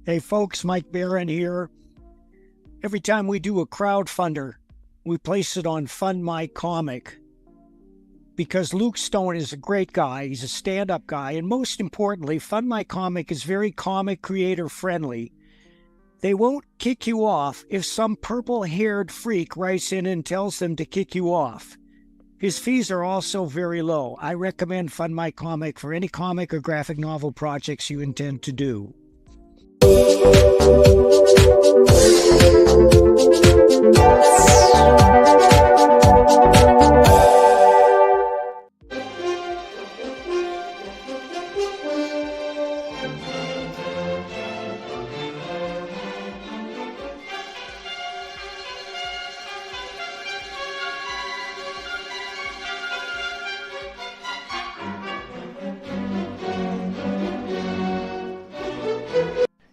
Hey folks, Mike Barron here. Every time we do a crowdfunder, we place it on Fund My Comic because Luke Stone is a great guy. He's a stand-up guy, and most importantly, Fund My Comic is very comic creator friendly. They won't kick you off if some purple-haired freak writes in and tells them to kick you off. His fees are also very low. I recommend Fund My Comic for any comic or graphic novel projects you intend to do.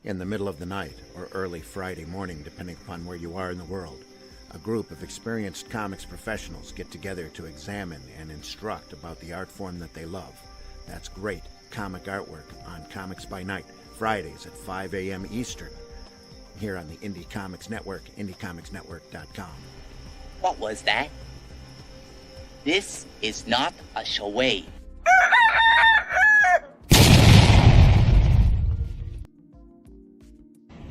In the middle of the night or early Friday morning, depending upon where you are in the world, a group of experienced comics professionals get together to examine and instruct about the art form that they love. That's great comic artwork on Comics by Night, Fridays at 5 a.m. Eastern, here on the Indie Comics Network, indiecomicsnetwork.com. What was that? This is not a charade.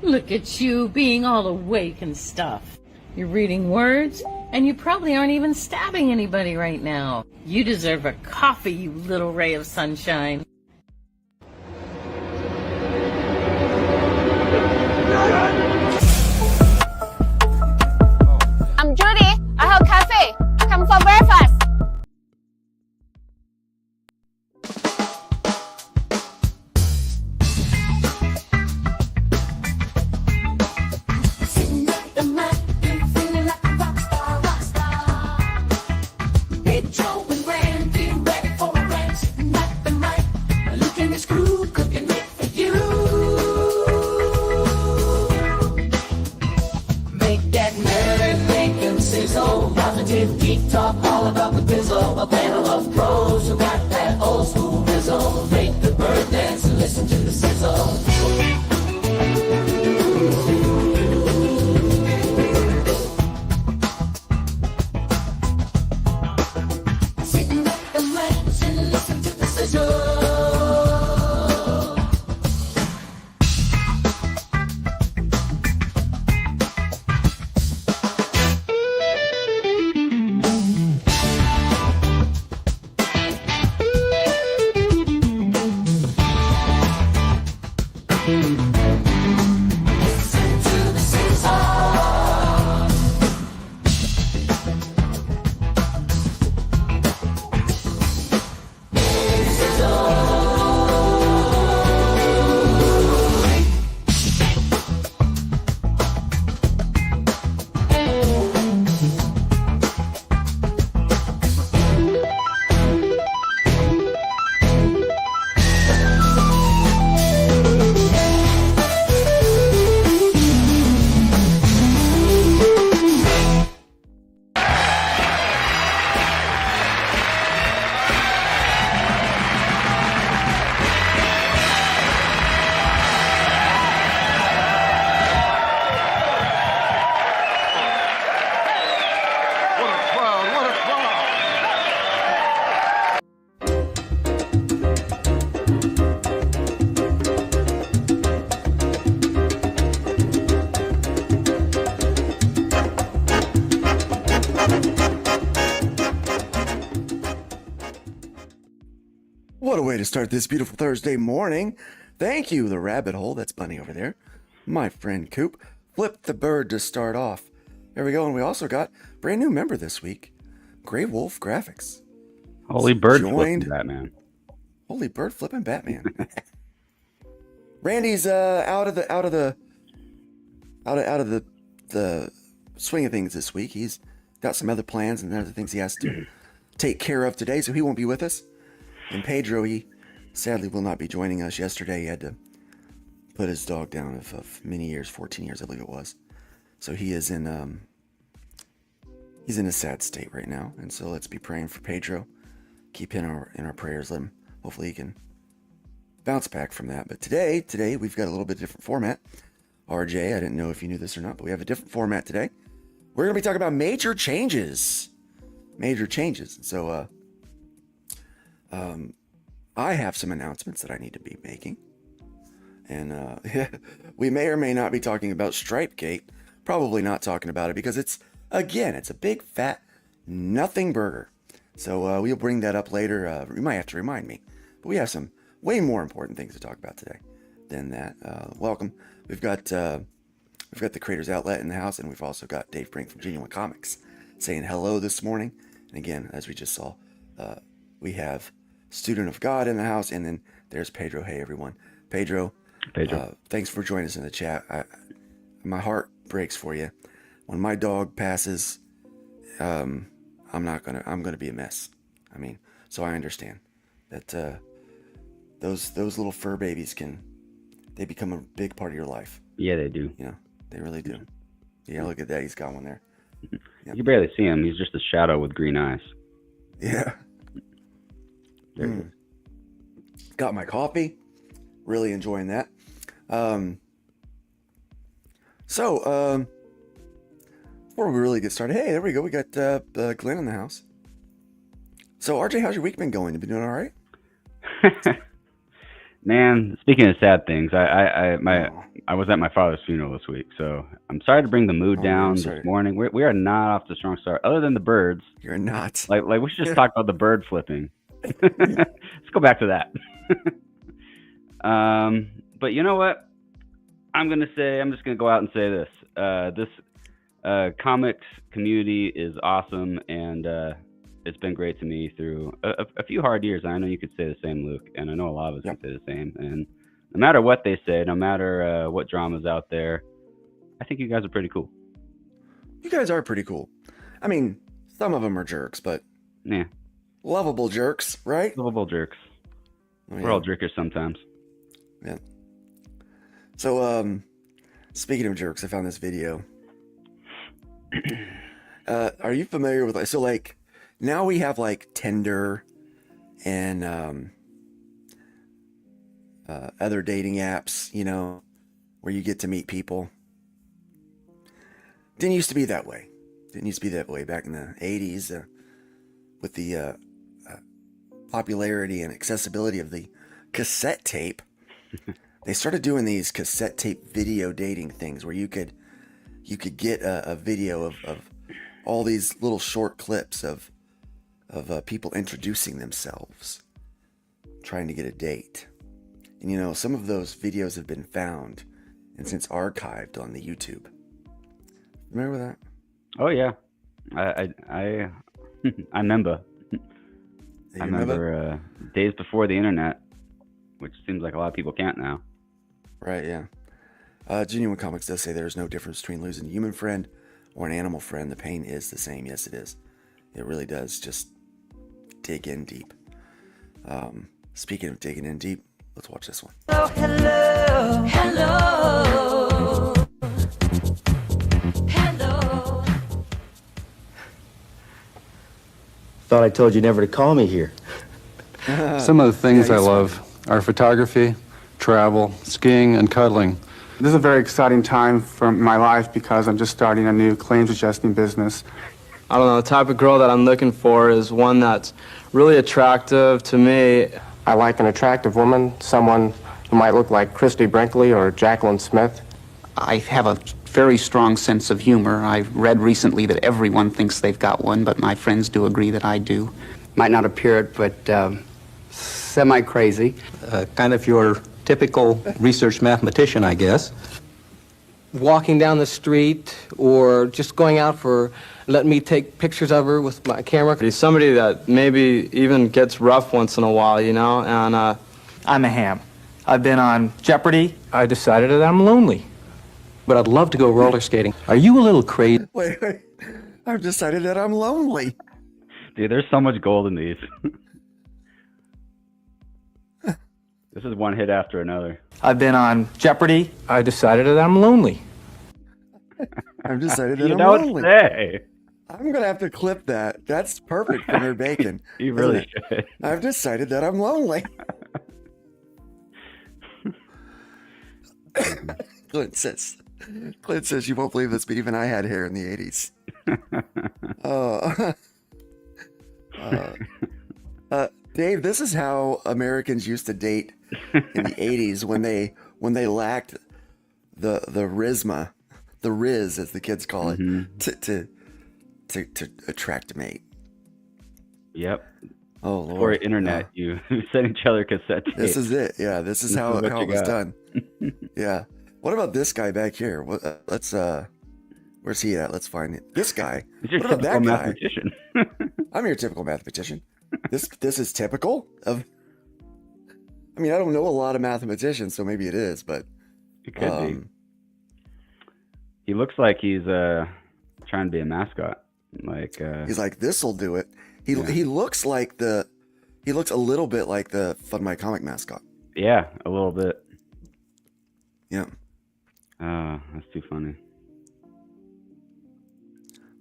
Look at you being all awake and stuff. You're reading words, and you probably aren't even stabbing anybody right now. You deserve a coffee, you little ray of sunshine. I'm Judy. I have cafe. Come for breakfast. Geek talk all about the bizzle. A panel of pros who got that old school bizzle. Rate the bird dance and listen to the sizzle. Sitting back and relax and listen to the sizzle. What a way to start this beautiful Thursday morning. Thank you, the rabbit hole. That's Bunny over there. My friend Coop. Flip the bird to start off. There we go. And we also got a brand new member this week, Grey Wolf Graphics. Holy bird flipping Batman. Holy bird flipping Batman. Randy's out of the swing of things this week. He's got some other plans and other things he has to take care of today, so he won't be with us. And Pedro, he sadly will not be joining us. Yesterday, he had to put his dog down of many years, 14 years, I believe it was. So he is he's in a sad state right now. And so let's be praying for Pedro. Keep him in our prayers. Let him, hopefully he can bounce back from that. But today we've got a little bit different format. RJ, I didn't know if you knew this or not, but we have a different format today. We're going to be talking about major changes. Major changes. So, I have some announcements that I need to be making. And we may or may not be talking about Stripegate. Probably not talking about it because it's a big, fat, nothing burger. So we'll bring that up later. You might have to remind me. But we have some way more important things to talk about today than that. Welcome. We've got the Creators Outlet in the house, and we've also got Dave Brink from Genuine Comics saying hello this morning. And again, as we just saw, we have Student of God in the house, and then there's Pedro. Hey, everyone. Pedro. Thanks for joining us in the chat. My heart breaks for you. When my dog passes, I'm gonna be a mess. I mean, so I understand that those little fur babies they become a big part of your life. Yeah, they do. You know, they really do. Yeah, look at that. He's got one there. Yep. You can barely see him. He's just a shadow with green eyes. Yeah. Got my coffee. Really enjoying that. So, before we really get started, hey, there we go. We got Glenn in the house. So, RJ, how's your week been going? You been doing all right? Man, speaking of sad things, I was at my father's funeral this week, so I'm sorry to bring the mood down this morning. We are not off to a strong start, other than the birds. You're not. Like we should just talk about the bird flipping. Let's go back to that. But you know what? I'm just gonna go out and say this. This comics community is awesome, and it's been great to me through a few hard years. I know you could say the same, Luke, and I know a lot of us can say the same. And no matter what they say, no matter what drama's out there, I think you guys are pretty cool. You guys are pretty cool. I mean, some of them are jerks, but yeah, lovable jerks, right? Lovable jerks. Oh, yeah. We're all jerkers sometimes. Yeah. So, speaking of jerks, I found this video. Are you familiar with now we have Tinder and other dating apps, where you get to meet people. Didn't used to be that way. Back in the 80s with the popularity and accessibility of the cassette tape. They started doing these cassette tape video dating things where you could get a video of all these little short clips of people introducing themselves, trying to get a date. And some of those videos have been found and since archived on the YouTube. Remember that? Oh yeah, I remember. I remember days before the internet, which seems like a lot of people can't now. Right, yeah. Genuine Comics does say there's no difference between losing a human friend or an animal friend. The pain is the same. Yes, it is. It really does. Just dig in deep. Speaking of digging in deep, let's watch this one. Oh, hello, hello, hello. Thought I told you never to call me here. Some of the things I love are photography, travel, skiing, and cuddling. This is a very exciting time for my life because I'm just starting a new claims adjusting business. I don't know, the type of girl that I'm looking for is one that's really attractive to me. I like an attractive woman, someone who might look like Christy Brinkley or Jacqueline Smith. I have a very strong sense of humor. I've read recently that everyone thinks they've got one, but my friends do agree that I do. Might not appear it, but semi-crazy. Kind of your typical research mathematician, I guess. Walking down the street or just going out for letting me take pictures of her with my camera. He's somebody that maybe even gets rough once in a while, and I'm a ham. I've been on Jeopardy. I decided that I'm lonely, but I'd love to go roller skating. Are you a little crazy? Wait. I've decided that I'm lonely. Dude, there's so much gold in these. This is one hit after another. I've been on Jeopardy. I decided that I'm lonely. I've decided that you I'm don't lonely. Say. I'm going to have to clip that. That's perfect for Nerd Bacon. You really should. I've decided that I'm lonely. Clint says, you won't believe this, but even I had hair in the 80s. Dave, this is how Americans used to date in the 80s when they lacked the charisma, the riz as the kids call it, to attract a mate. Yep. Oh Lord. Or internet, you send each other cassette tapes. This is it. Yeah, this is how it was done. Yeah. What about this guy back here? Let's where's he at? Let's find it. This guy. He's your what about that typical guy? mathematician. I'm your typical mathematician. This is typical of. I mean, I don't know a lot of mathematicians, so maybe it is, but it could be. He looks like he's trying to be a mascot. Like he's like, this'll do it. He looks like he looks a little bit like the Fun My Comic mascot. Yeah, a little bit. Yeah. That's too funny.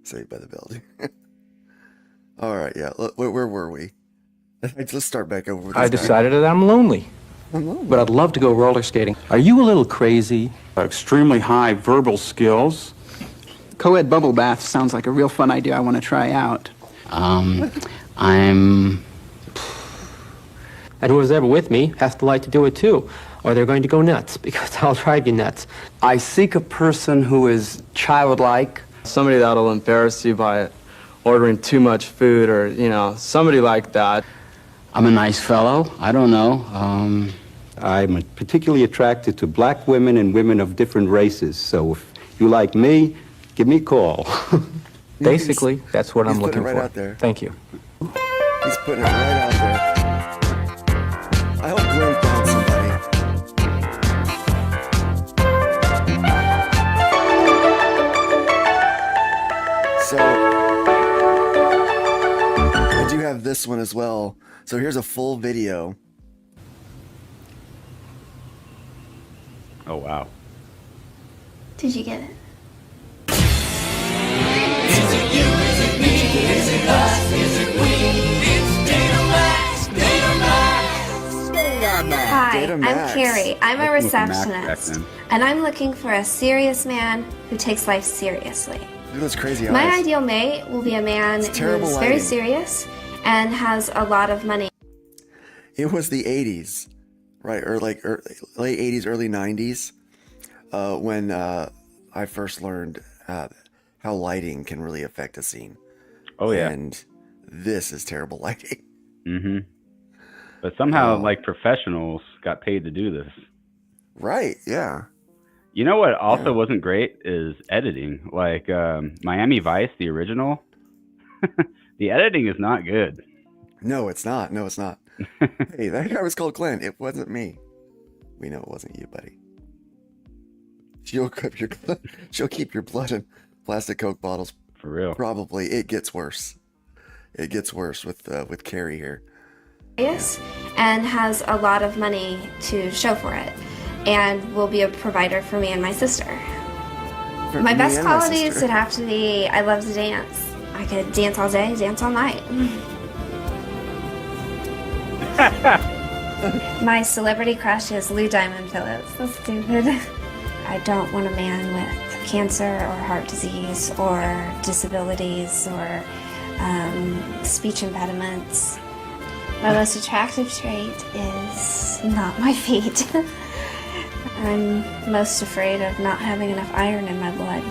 Saved by the Bell. All right, yeah. Where were we? Let's start back over. With I decided that I'm lonely, but I'd love to go roller skating. Are you a little crazy? Extremely high verbal skills. Co-ed bubble bath sounds like a real fun idea I want to try out. And whoever's ever with me has to like to do it too, or they're going to go nuts, because I'll drive you nuts. I seek a person who is childlike. Somebody that'll embarrass you by ordering too much food, or, somebody like that. I'm a nice fellow. I don't know. I'm particularly attracted to black women and women of different races. So if you like me, give me a call. Basically, that's what I'm looking right for. Out there. Thank you. He's putting it right out there. I hope Glenn found somebody. So I do have this one as well. So here's a full video. Oh wow. Did you get it? Is it you? Is it me? Is it us? Is it we? It's Datamax! Datamax! Hi, Data I'm Max. Carrie. I'm a Looking with the Mac back receptionist, then. and I'm looking for a serious man who takes life seriously. Look at those crazy My eyes. ideal mate will be a man It's terrible who's very lighting. serious and has a lot of money. It was the 80s, right? Or like late 80s, early 90s, when I first learned how lighting can really affect a scene. Oh yeah. And this is terrible lighting. Mm-hmm. But somehow, like, professionals got paid to do this. Right, yeah. You know what also wasn't great is editing. Like, Miami Vice, the original, the editing is not good. No, it's not. No, it's not. Hey, that guy was called Glenn. It wasn't me. We know it wasn't you, buddy. She'll keep your blood in plastic Coke bottles. For real. Probably. It gets worse. It gets worse with Carrie here. And has a lot of money to show for it, and will be a provider for me and my sister. For My me best and my qualities sister. would have to be I love to dance. I could dance all day, dance all night. My celebrity crush is Lou Diamond Phillips. That's stupid. I don't want a man with cancer or heart disease or disabilities or speech impediments. My most attractive trait is not my feet. I'm most afraid of not having enough iron in my blood.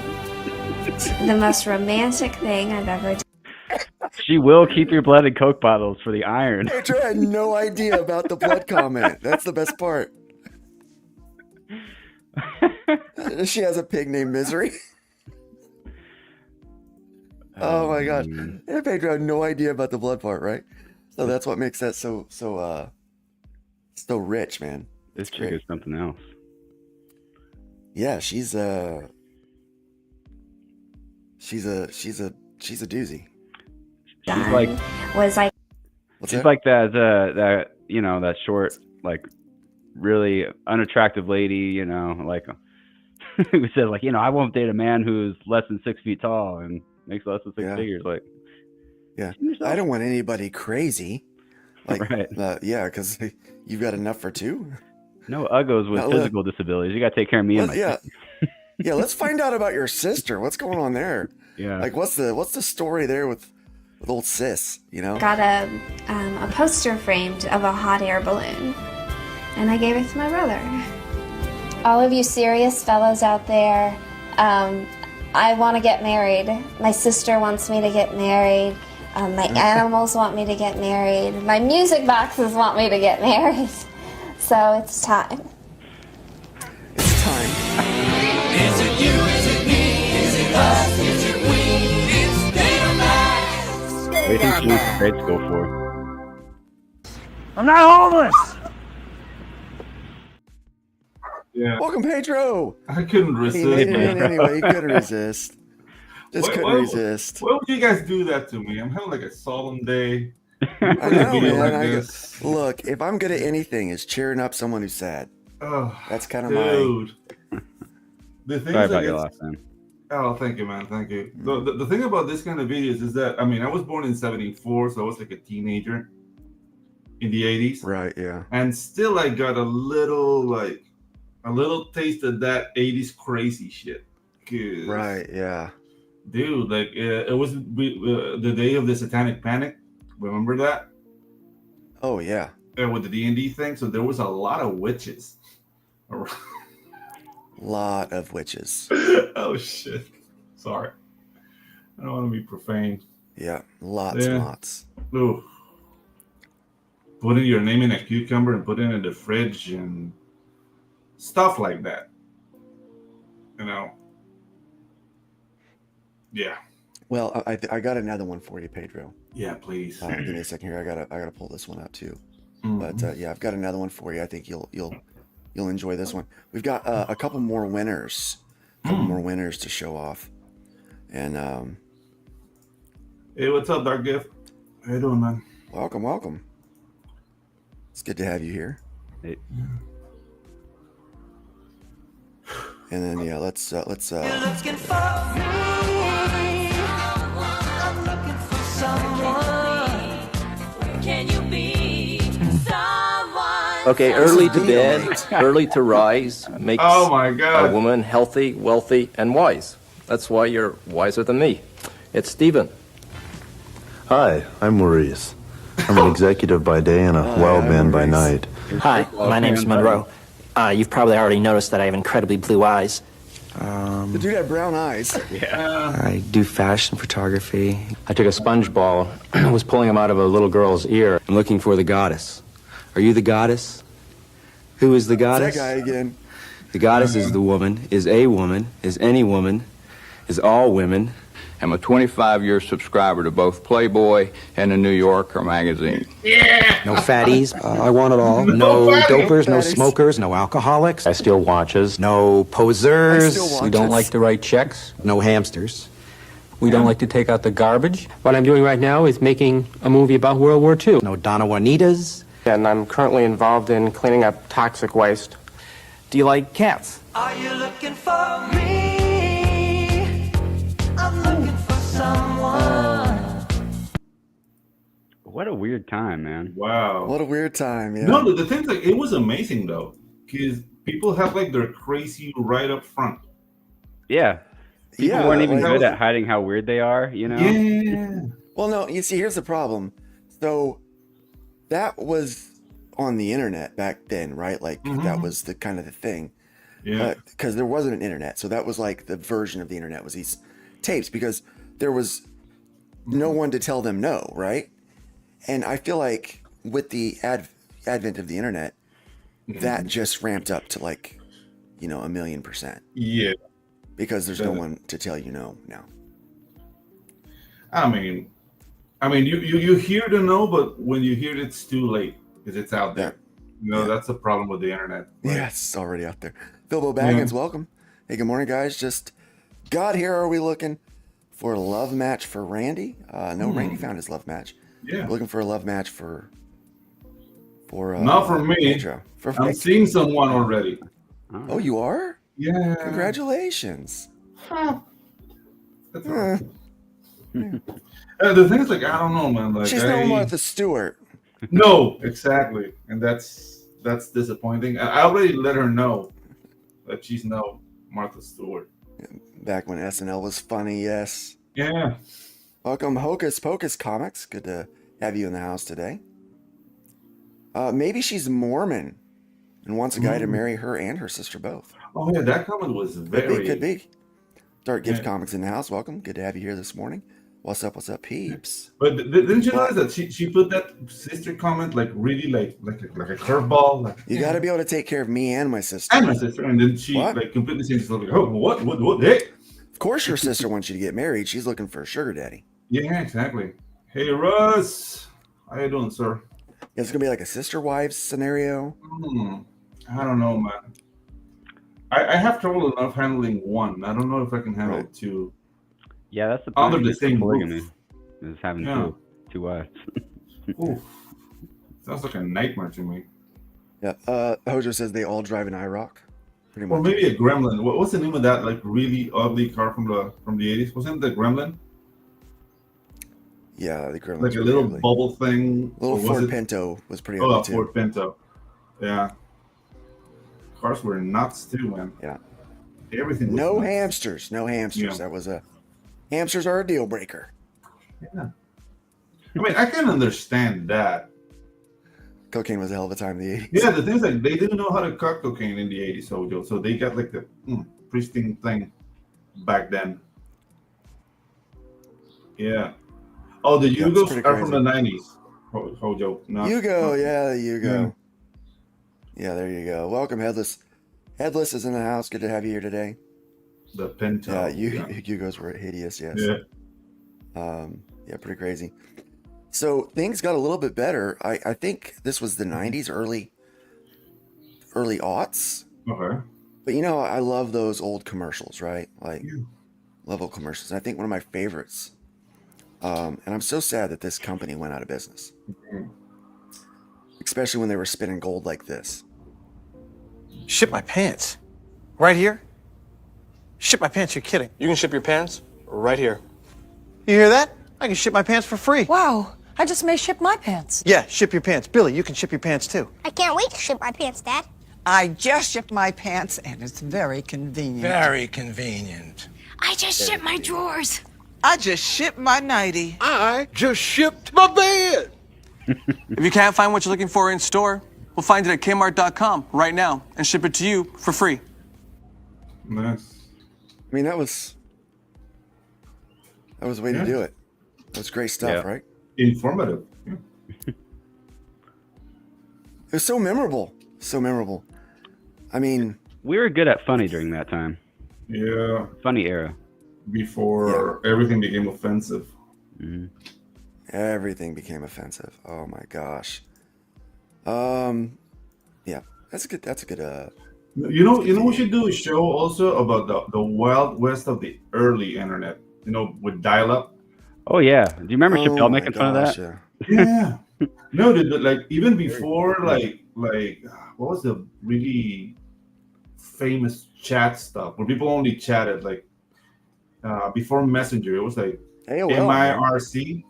The most romantic thing I've ever done. She will keep your blood in Coke bottles for the iron. Pedro had no idea about the blood comment. That's the best part. She has a pig named Misery. Oh my god. Yeah, Pedro had no idea about the blood part, right? So that's what makes that so rich, man. This chick is something else. Yeah, she's a doozy. She's like Was I she's like that that short, like, really unattractive lady, like who says, like, I won't date a man who's less than 6 feet tall and makes less than six figures. Like, yeah, I don't want anybody crazy. Like, right. yeah, because you've got enough for two. No uggos with physical disabilities. You got to take care of me and my sister. Yeah, let's find out about your sister. What's going on there? Yeah. Like, what's the story there with old sis? You know. Got a poster framed of a hot air balloon, and I gave it to my brother. All of you serious fellows out there, I want to get married. My sister wants me to get married. My animals want me to get married. My music boxes want me to get married. So it's time. It's time. Is it you? Is it me? Is it us? Is it we? It's Betamax. What do you think she went to grade school for? I'm not homeless. Yeah. Welcome, Pedro. I couldn't resist. Anyway, you couldn't resist. Just couldn't resist. Why would you guys do that to me? I'm having like a solemn day. I know, man. Look, if I'm good at anything, is cheering up someone who's sad. Oh, that's kind of dude. The thing Sorry is, about your loss, man. Oh, thank you, man. Thank you. The thing about this kind of videos is that, I mean, I was born in 74, so I was like a teenager in the 80s. Right, yeah. And still I got a little taste of that 80s crazy shit. Right, yeah. Dude, like, it was the day of the Satanic Panic. Remember that? Oh, yeah. With the D&D thing. So there was a lot of witches. Lot of witches. Oh, shit. Sorry. I don't want to be profane. Yeah, lots and lots. Ooh. Putting your name in a cucumber and putting it in the fridge and stuff like that. You know? Yeah. Well, I got another one for you, Pedro. Yeah, please. Give me a second here. I gotta pull this one up too. But yeah, I've got another one for you. I think you'll enjoy this one. We've got a couple more winners, to show off. And hey, what's up, Dark Gift? How you doing, man? Welcome. It's good to have you here. Hey. And then yeah, let's. You're looking for me. I'm looking for someone. Can you be someone? Okay, early to bed, early to rise makes Oh my God. a woman healthy, wealthy, and wise. That's why you're wiser than me. It's Stephen. Hi, I'm Maurice. I'm an executive by day and a wild man by night. Hi, my name's Monroe. You've probably already noticed that I have incredibly blue eyes. The dude had brown eyes. Yeah. I do fashion photography. I took a sponge ball, was pulling him out of a little girl's ear. I'm looking for the goddess. Are you the goddess? Who is the goddess? That guy again. The goddess is the woman, is a woman, is any woman, is all women. I'm a 25-year subscriber to both Playboy and the New Yorker magazine. Yeah! No fatties. I want it all. No dopers, no smokers, no alcoholics. I steal watches. No posers. We don't like to write checks. No hamsters. We don't like to take out the garbage. What I'm doing right now is making a movie about World War II. No Donna Juanitas. And I'm currently involved in cleaning up toxic waste. Do you like cats? Are you looking for me? I'm looking for someone. What a weird time, man. Wow. What a weird time, yeah. No, the thing's like, it was amazing though, because people have like their crazy right up front. Yeah. People Yeah, weren't even like- good at hiding how weird they are, you know? Yeah. Well, no, you see, here's the problem. So that was on the internet back then, right? Like that was the kind of the thing. Yeah. Because there wasn't an internet. So that was like the version of the internet was these tapes because there was no one to tell them no, right? And I feel like with the advent of the internet, that just ramped up to like, 1,000,000%. Yeah. Because there's no one to tell you no now. I mean, you hear the no, but when you hear it, it's too late because it's out there. That's the problem with the internet. Right? Yeah, it's already out there. Bilbo Baggins, welcome. Hey, good morning, guys. Just got here. Are we looking for a love match for Randy? No, Randy found his love match. Yeah. We're looking for a love match for Not for me. Pedro. I'm seeing someone already. Oh, you are? Yeah. Congratulations. That's the thing is, like, I don't know, man. Like, She's no Martha Stewart. No, exactly, and that's that's disappointing. I already let her know that she's now Martha Stewart. Back when SNL was funny, yes. Yeah. Welcome, Hocus Pocus Comics. Good to have you in the house today. Maybe she's Mormon and wants a guy to marry her and her sister both. Oh yeah, that comment was very. Could be. Dark Gift Comics in the house. Welcome. Good to have you here this morning. What's up, peeps? But didn't you notice that she put that sister comment like really like a curveball? Like, You got to be able to take care of me and my sister. and my sister, and then she like completely changed it. Like, oh, what? Hey. Of course, your sister wants you to get married. She's looking for a sugar daddy. Yeah, exactly. Hey, Russ, how you doing, sir? It's gonna be like a sister wives scenario. I don't know, man. I have trouble enough handling one. I don't know if I can handle two. Yeah, that's the Under point the of same polygamy, roof. is having Yeah. two wives. Oof. Sounds like a nightmare to me. Yeah. Hojo says they all drive an IROC. Pretty much. Or maybe a Gremlin. What's the name of that like really ugly car from the 80s? Wasn't it the Gremlin? Yeah, the Gremlin. Like a little bubble thing. Little Or was Ford it- Pinto was pretty Oh, ugly a too. Ford Pinto. Yeah. Cars were nuts too, man. Yeah. Everything was No nuts. hamsters. No hamsters. Yeah. That was hamsters are a deal breaker. Yeah. I mean, I can understand that. Cocaine was a hell of a time in the 80s. Yeah, the thing is like they didn't know how to cut cocaine in the 80s, so they got like the pristine thing back then. Yeah. Oh, the Yeah, it's Yugos pretty are from crazy. the 90s. Hojo. No. Yugo, yeah, the Yugo. Yeah, there you go. Welcome, Headless. Headless is in the house. Good to have you here today. The Pinto. Yeah, yeah. Yugos were hideous, yes. Yeah. Yeah, pretty crazy. So things got a little bit better. I think this was the 90s, early aughts. Okay. But I love those old commercials, right? Like, love old commercials. I think one of my favorites, and I'm so sad that this company went out of business. Especially when they were spinning gold like this. Ship my pants. Right here? Ship my pants, you're kidding. You can ship your pants right here. You hear that? I can ship my pants for free. Wow, I just may ship my pants. Yeah, ship your pants. Billy, you can ship your pants too. I can't wait to ship my pants, Dad. I just shipped my pants, and it's very convenient. Very convenient. I just shipped my drawers. I just shipped my nightie. I just shipped my bed. If you can't find what you're looking for in store, we'll find it at Kmart.com right now and ship it to you for free. Nice. I mean, that was the way to do it. That's great stuff, right? Informative. Yeah. It was so memorable. So memorable. I mean, We were good at funny during that time. Yeah. Funny era. Before everything became offensive. Everything became offensive. Oh my gosh. Yeah, that's a good. You know, we should do a show also about the Wild West of the early internet. With dial-up. Oh yeah. Do you remember Chappelle making fun of that? Yeah. No, dude, like even before, like what was the really famous chat stuff where people only chatted like before Messenger? It was like AOL, MIRC.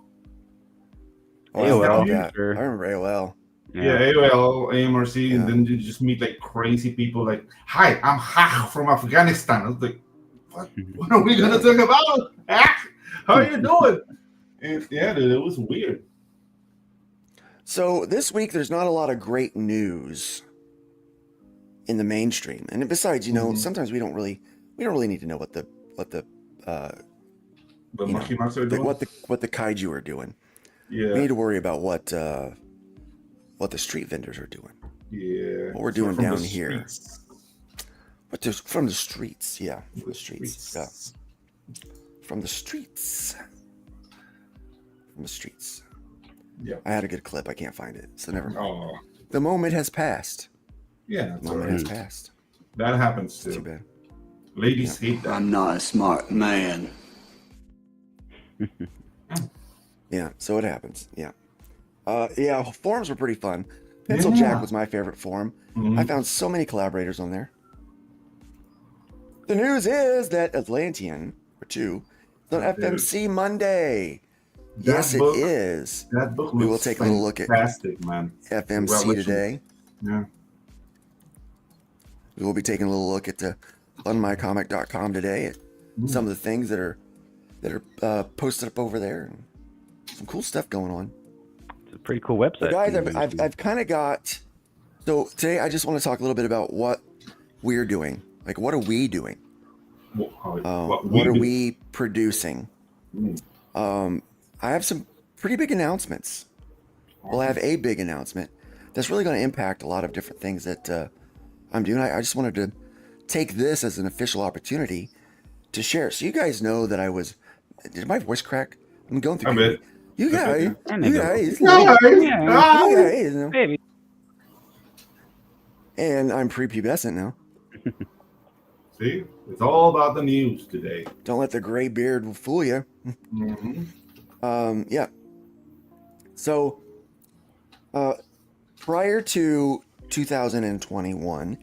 AOL, yeah. I remember AOL. Yeah, AOL, AMRC, and then you just meet like crazy people like, "Hi, I'm Ha from Afghanistan." I was like, what are we gonna talk about? Ha? How are you doing? And yeah, dude, it was weird. So this week, there's not a lot of great news in the mainstream, and besides, sometimes we don't really need to know what the Monkey Monks are doing? what the kaiju are doing. Yeah. We need to worry about what the street vendors are doing. Yeah. What we're doing From the down here. streets. But there's from the streets, yeah. From the streets. Yeah. From the streets. From the streets. Yeah. I had a good clip. I can't find it. So never mind. Oh. The moment has passed. Yeah. The moment has passed. That happens too. Too bad. Ladies hate that. I'm not a smart man. Yeah, so it happens. Yeah. Yeah, forums were pretty fun. Pencil Jack was my favorite forum. I found so many collaborators on there. The news is that Atlantean, or 2, is on FMC Monday. Yes, it is. That book We will looks take a little look at fantastic, man. FMC Congratulations. today. Yeah. We will be taking a little look at the funmycomic.com today at some of the things that are posted up over there. Some cool stuff going on. It's a pretty cool website. So guys, I've kind of got. So today I just want to talk a little bit about what we're doing. Like, what are we doing? What are we producing? I have some pretty big announcements. Well, I have a big announcement that's really going to impact a lot of different things that I'm doing. I just wanted to take this as an official opportunity to share. So you guys know that I was. Did my voice crack? I'm going through. You guys, baby. And I'm prepubescent now. See, it's all about the news today. Don't let the gray beard fool you. Yeah. So, prior to 2021,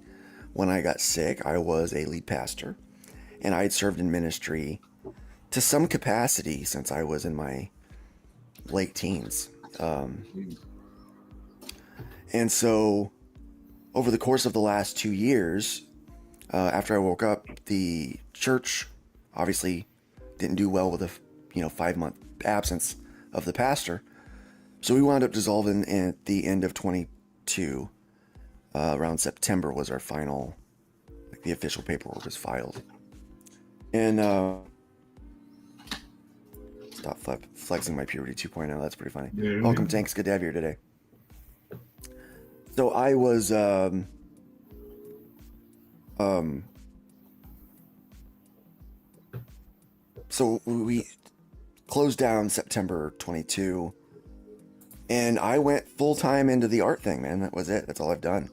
when I got sick, I was a lead pastor, and I had served in ministry to some capacity since I was in my late teens. And so, over the course of the last 2 years, after I woke up, the church obviously didn't do well with a 5-month absence of the pastor. So we wound up dissolving at the end of 22. Around September was our final, the official paperwork was filed. And stop flexing my puberty 2.0. That's pretty funny. Yeah. Welcome, Tanks. Good to have you here today. So I was so we closed down September 22, and I went full time into the art thing, man. That was it. That's all I've done.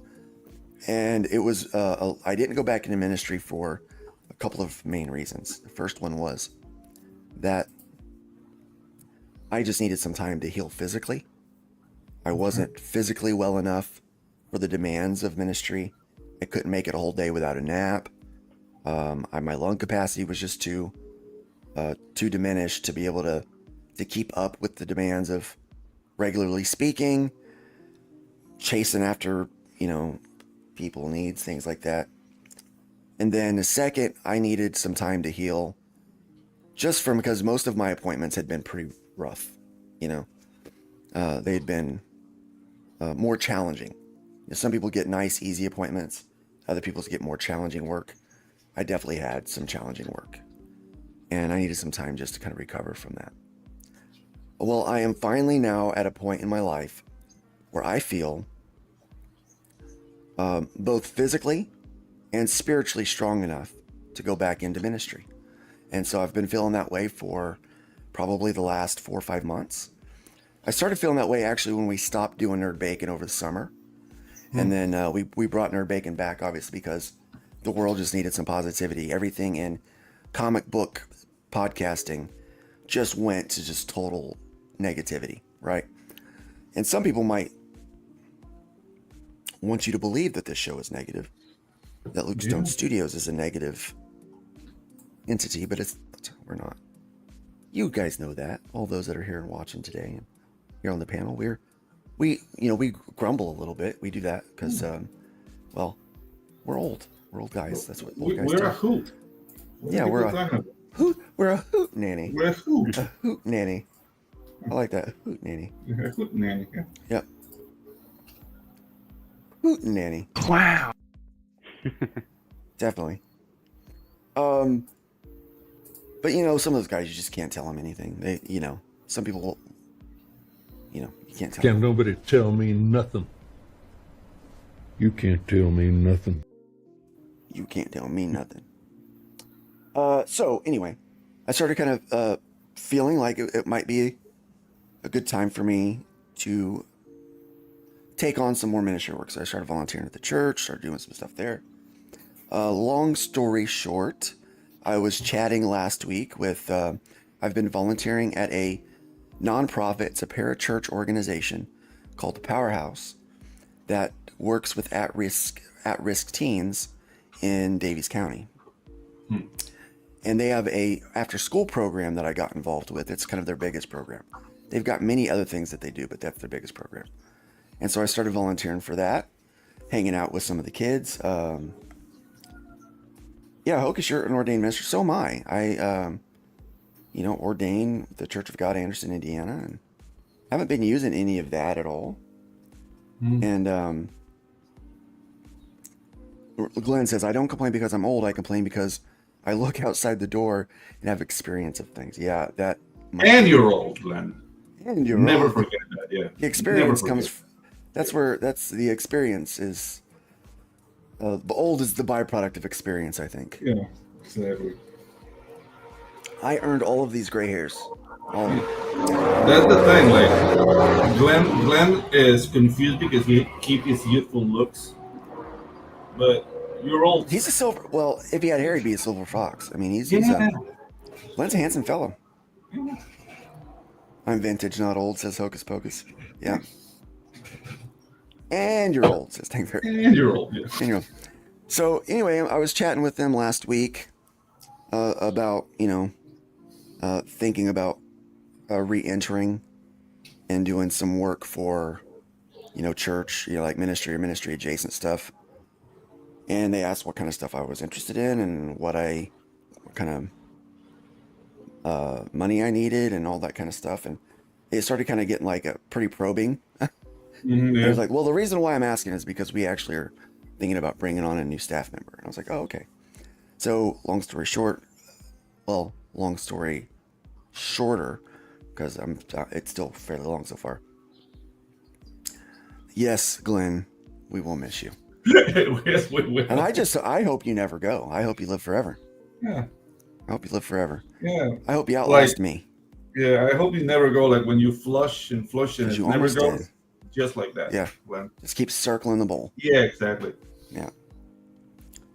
And it was I didn't go back into ministry for a couple of main reasons. The first one was that I just needed some time to heal physically. I wasn't physically well enough for the demands of ministry. I couldn't make it a whole day without a nap. My lung capacity was just too diminished to be able to keep up with the demands of regularly speaking, chasing after, people needs, things like that. And then the second, I needed some time to heal just because most of my appointments had been pretty rough, they'd been more challenging. Some people get nice, easy appointments. Other people get more challenging work. I definitely had some challenging work. And I needed some time just to kind of recover from that. Well, I am finally now at a point in my life where I feel both physically and spiritually strong enough to go back into ministry. And so I've been feeling that way for probably the last 4 or 5 months. I started feeling that way actually when we stopped doing Nerd Bacon over the summer. And then we brought Nerd Bacon back, obviously, because the world just needed some positivity. Everything in comic book podcasting just went to just total negativity, right? And some people might want you to believe that this show is negative, that Luke Stone Studios is a negative entity, but we're not. You guys know that. All those that are here and watching today and here on the panel, we grumble a little bit. We do that because, we're old. We're old guys. That's what old guys do. We're a hoot. We're a hoot. We're a hoot nanny. We're a hoot. A hoot nanny. I like that. Hoot nanny. A hoot nanny. Yeah. Yep. Hoot nanny. Wow. Definitely. But some of those guys, you just can't tell them anything. They, some people will, you can't tell them. Can't nobody tell me nothing. You can't tell me nothing. You can't tell me nothing. So anyway, I started kind of feeling like it might be a good time for me to take on some more ministry work. So I started volunteering at the church, started doing some stuff there. Long story short, I was chatting last week with, I've been volunteering at a nonprofit. It's a parachurch organization called the Powerhouse that works with at-risk teens in Davies County. And they have a after-school program that I got involved with. It's kind of their biggest program. They've got many other things that they do, but that's their biggest program. And so I started volunteering for that, hanging out with some of the kids. Yeah, Hocus, you're an ordained minister. So am I. I, ordained the Church of God, Anderson, Indiana, and haven't been using any of that at all. And Glenn says, I don't complain because I'm old. I complain because I look outside the door and have experience of things. Yeah, that. And you're old, Glenn. And you're Never old. forget that. Yeah. The experience comes. That's the experience is. Old is the byproduct of experience, I think. Yeah, exactly. I earned all of these gray hairs. All of them. That's the thing. Like Glenn is confused because he keeps his youthful looks, but you're old. He's a silver. Well, if he had hair, he'd be a silver fox. I mean, he's Glenn's a handsome fellow. I'm vintage, not old, says Hocus Pocus. Yeah. And you're old, says Tank Fairy. And you're old, yeah. And you're old. So anyway, I was chatting with them last week about, thinking about re-entering and doing some work for, church, like ministry or ministry adjacent stuff. And they asked what kind of stuff I was interested in and what kind of money I needed and all that kind of stuff. And it started kind of getting like a pretty probing. Yeah. I was like, well, the reason why I'm asking is because we actually are thinking about bringing on a new staff member. And I was like, oh, okay. So long story shorter, because it's still fairly long so far. Yes, Glenn, we will miss you. Yes, we will. And I hope you never go. I hope you live forever. Yeah. I hope you live forever. Yeah. I hope you outlast me. Yeah, I hope you never go. Like when you flush and it you never almost goes. did. Just like that. Yeah. Glenn. Just keep circling the bowl. Yeah, exactly. Yeah.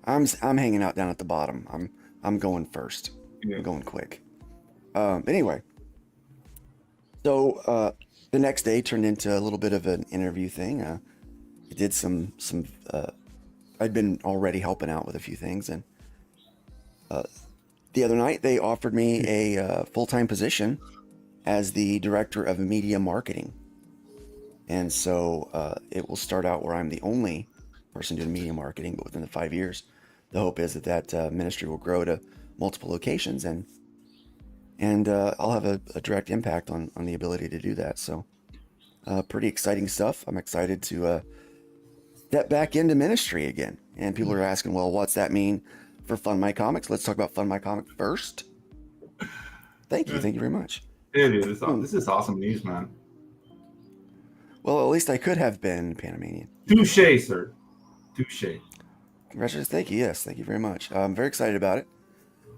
I'm hanging out down at the bottom. I'm going first. Yeah. I'm going quick. Anyway. So the next day turned into a little bit of an interview thing. I did some I'd been already helping out with a few things, and the other night they offered me a full-time position as the director of media marketing. And so it will start out where I'm the only person doing media marketing, but within the 5 years, the hope is that ministry will grow to multiple locations, and I'll have a direct impact on the ability to do that. So pretty exciting stuff. I'm excited to step back into ministry again. And people are asking, well, what's that mean for Fund My Comics? Let's talk about Fund My Comic first. Thank you very much. It is. This is awesome news, man. Well, at least I could have been Panamanian. Touche, sir. Touche. Congratulations. Thank you. Yes, thank you very much. I'm very excited about it.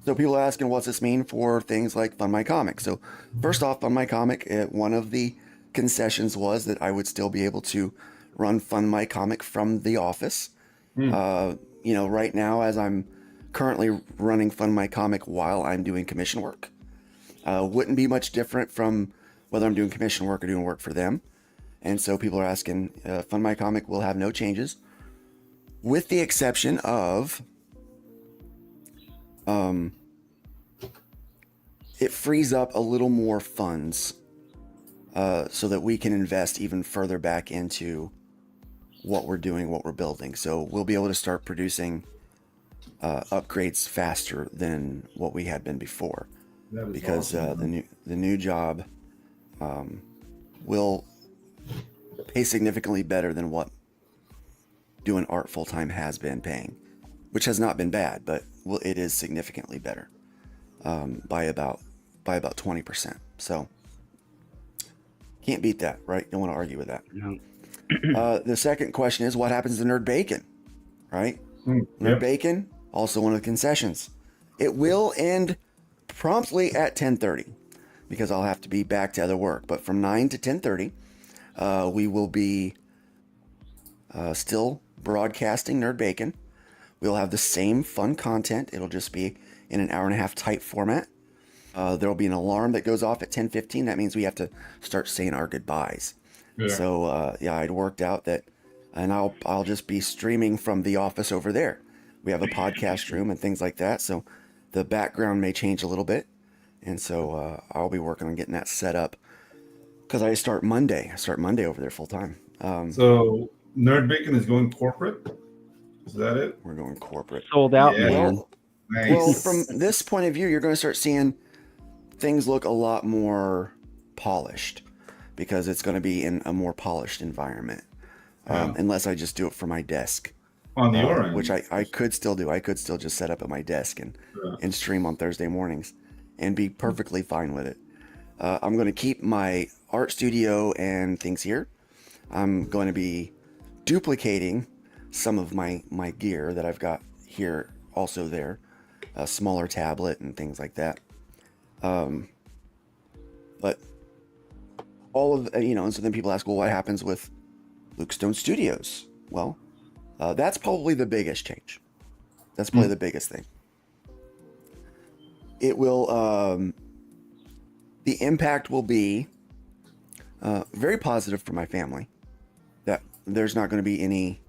So people are asking, what's this mean for things like Fund My Comic? So first off, Fund My Comic, one of the concessions was that I would still be able to run Fund My Comic from the office. Right now, as I'm currently running Fund My Comic while I'm doing commission work, wouldn't be much different from whether I'm doing commission work or doing work for them. And so people are asking, Fund My Comic will have no changes, with the exception of it frees up a little more funds so that we can invest even further back into what we're doing, what we're building. So we'll be able to start producing upgrades faster than what we had been before, because awesome. the new job will pay significantly better than what doing art full time has been paying, which has not been bad, but it is significantly better by about 20%. So can't beat that, right? Don't want to argue with that. No. The second question is, what happens to Nerd Bacon, right? Nerd Bacon, also one of the concessions. It will end promptly at 10:30 because I'll have to be back to other work. But from 9 to 10:30, we will be still broadcasting Nerd Bacon. We'll have the same fun content. It'll just be in an hour and a half type format. There'll be an alarm that goes off at 10:15. That means we have to start saying our goodbyes. Yeah. So I'd worked out that, and I'll just be streaming from the office over there. We have a podcast room and things like that, so the background may change a little bit, and so I'll be working on getting that set up because I start Monday. Over there full time. So Nerd Bacon is going corporate. Is that it? We're going corporate. Sold out, yeah. man. Well, from this point of view, you're going to start seeing things look a lot more polished because it's going to be in a more polished environment. Unless I just do it for my desk. On your end. Which I could still do. I could still just set up at my desk and stream on Thursday mornings and be perfectly fine with it. I'm going to keep my art studio and things here. I'm going to be duplicating some of my gear that I've got here also there. A smaller tablet and things like that. But all of, and so then people ask, well, what happens with Luke Stone Studios? Well, that's probably the biggest change. That's probably the biggest thing. It will, the impact will be very positive for my family. That there's not going to be any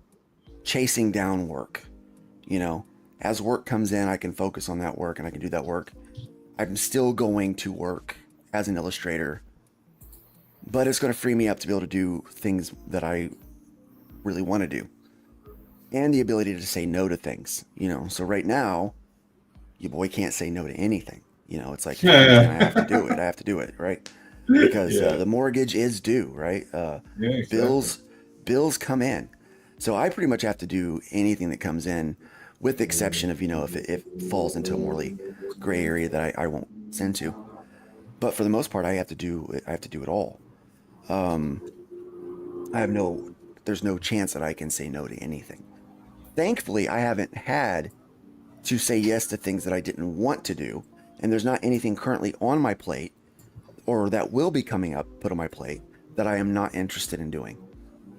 chasing down work. As work comes in, I can focus on that work and I can do that work. I'm still going to work as an illustrator, but it's going to free me up to be able to do things that I really want to do. And the ability to say no to things, So right now, your boy can't say no to anything. It's like, I have to do it. I have to do it, right? Because the mortgage is due, right? Exactly. Bills come in. So I pretty much have to do anything that comes in, with the exception of, if it falls into a morally gray area that I won't send to. But for the most part, I have to do it all. There's no chance that I can say no to anything. Thankfully, I haven't had to say yes to things that I didn't want to do. And there's not anything currently on my plate or that will be coming up, put on my plate, that I am not interested in doing.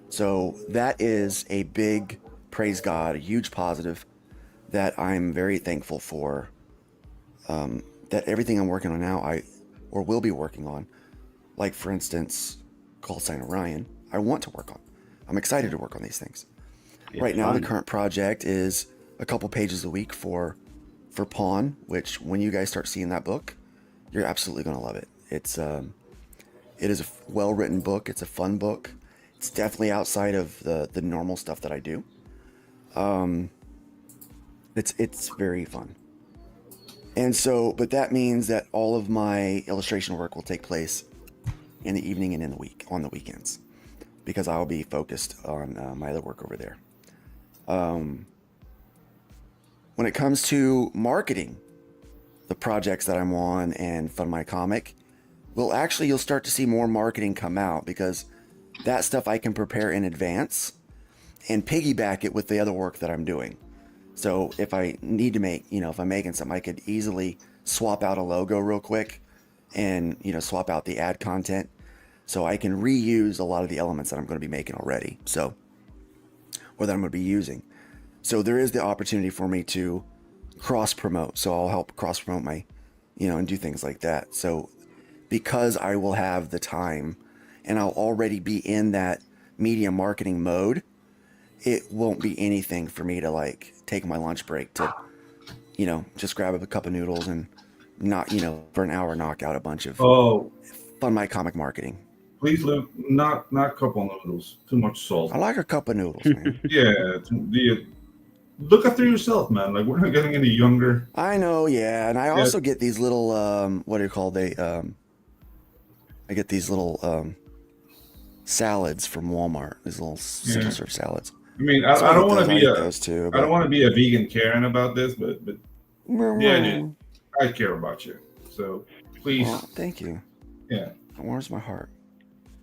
So that is a big, praise God, a huge positive that I'm very thankful for. That everything I'm working on now, or will be working on, like for instance, Call Sign Orion, I want to work on. I'm excited to work on these things. Right now, the current project is a couple pages a week for Pawn, which when you guys start seeing that book, you're absolutely going to love it. It is a well-written book. It's a fun book. It's definitely outside of the normal stuff that I do. It's very fun. And so, but that means that all of my illustration work will take place in the evening and on the weekends, because I'll be focused on my other work over there. When it comes to marketing the projects that I'm on and Fund My Comic, you'll start to see more marketing come out, because that stuff I can prepare in advance and piggyback it with the other work that I'm doing. So if I need to make, if I'm making something, I could easily swap out a logo real quick and, swap out the ad content. So I can reuse a lot of the elements that I'm going to be making already. Or that I'm going to be using. So there is the opportunity for me to cross promote. So I'll help cross promote my, and do things like that. So because I will have the time and I'll already be in that media marketing mode, it won't be anything for me to take my lunch break to, just grab a cup of noodles and not, for an hour knock out a bunch of Fund My Comic marketing. Please, Luke, not cup of noodles. Too much salt. I like a cup of noodles, man. Look after yourself, man. We're not getting any younger. I know, yeah. And I also get these little, what do you call they? I get these little salads from Walmart. These little single serve salads. I mean, I don't want to be I don't want to be a vegan Karen about this, but yeah, dude, I care about you. So please, thank you. Yeah, it warms my heart.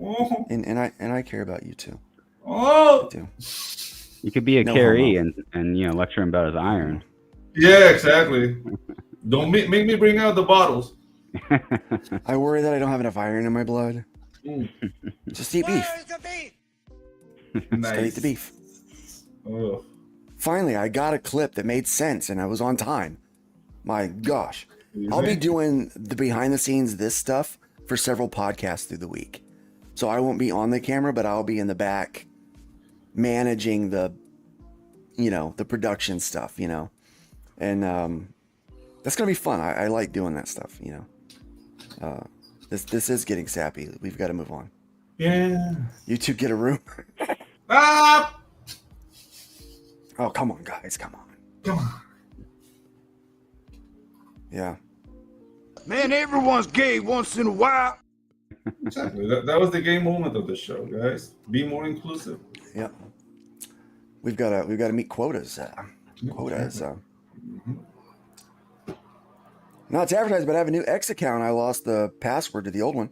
Oh. And I care about you too. Oh, I do. You could be a Carrie and lecture him about his iron. Yeah, exactly. Don't make me bring out the bottles. I worry that I don't have enough iron in my blood. Just eat beef. Nice. Just eat the beef. Oh. Finally, I got a clip that made sense and I was on time. My gosh. I'll be doing the behind the scenes this stuff for several podcasts through the week. So I won't be on the camera, but I'll be in the back managing the production stuff, and that's going to be fun. I like doing that stuff, This is getting sappy. We've got to move on. Yeah. You two get a room. Ah! Oh, come on, guys. Come on. Come on. Yeah. Man, everyone's gay once in a while. Exactly. That was the gay moment of the show, guys. Be more inclusive. Yep. We've got to meet quotas. Quotas. Not to advertise, but I have a new X account. I lost the password to the old one,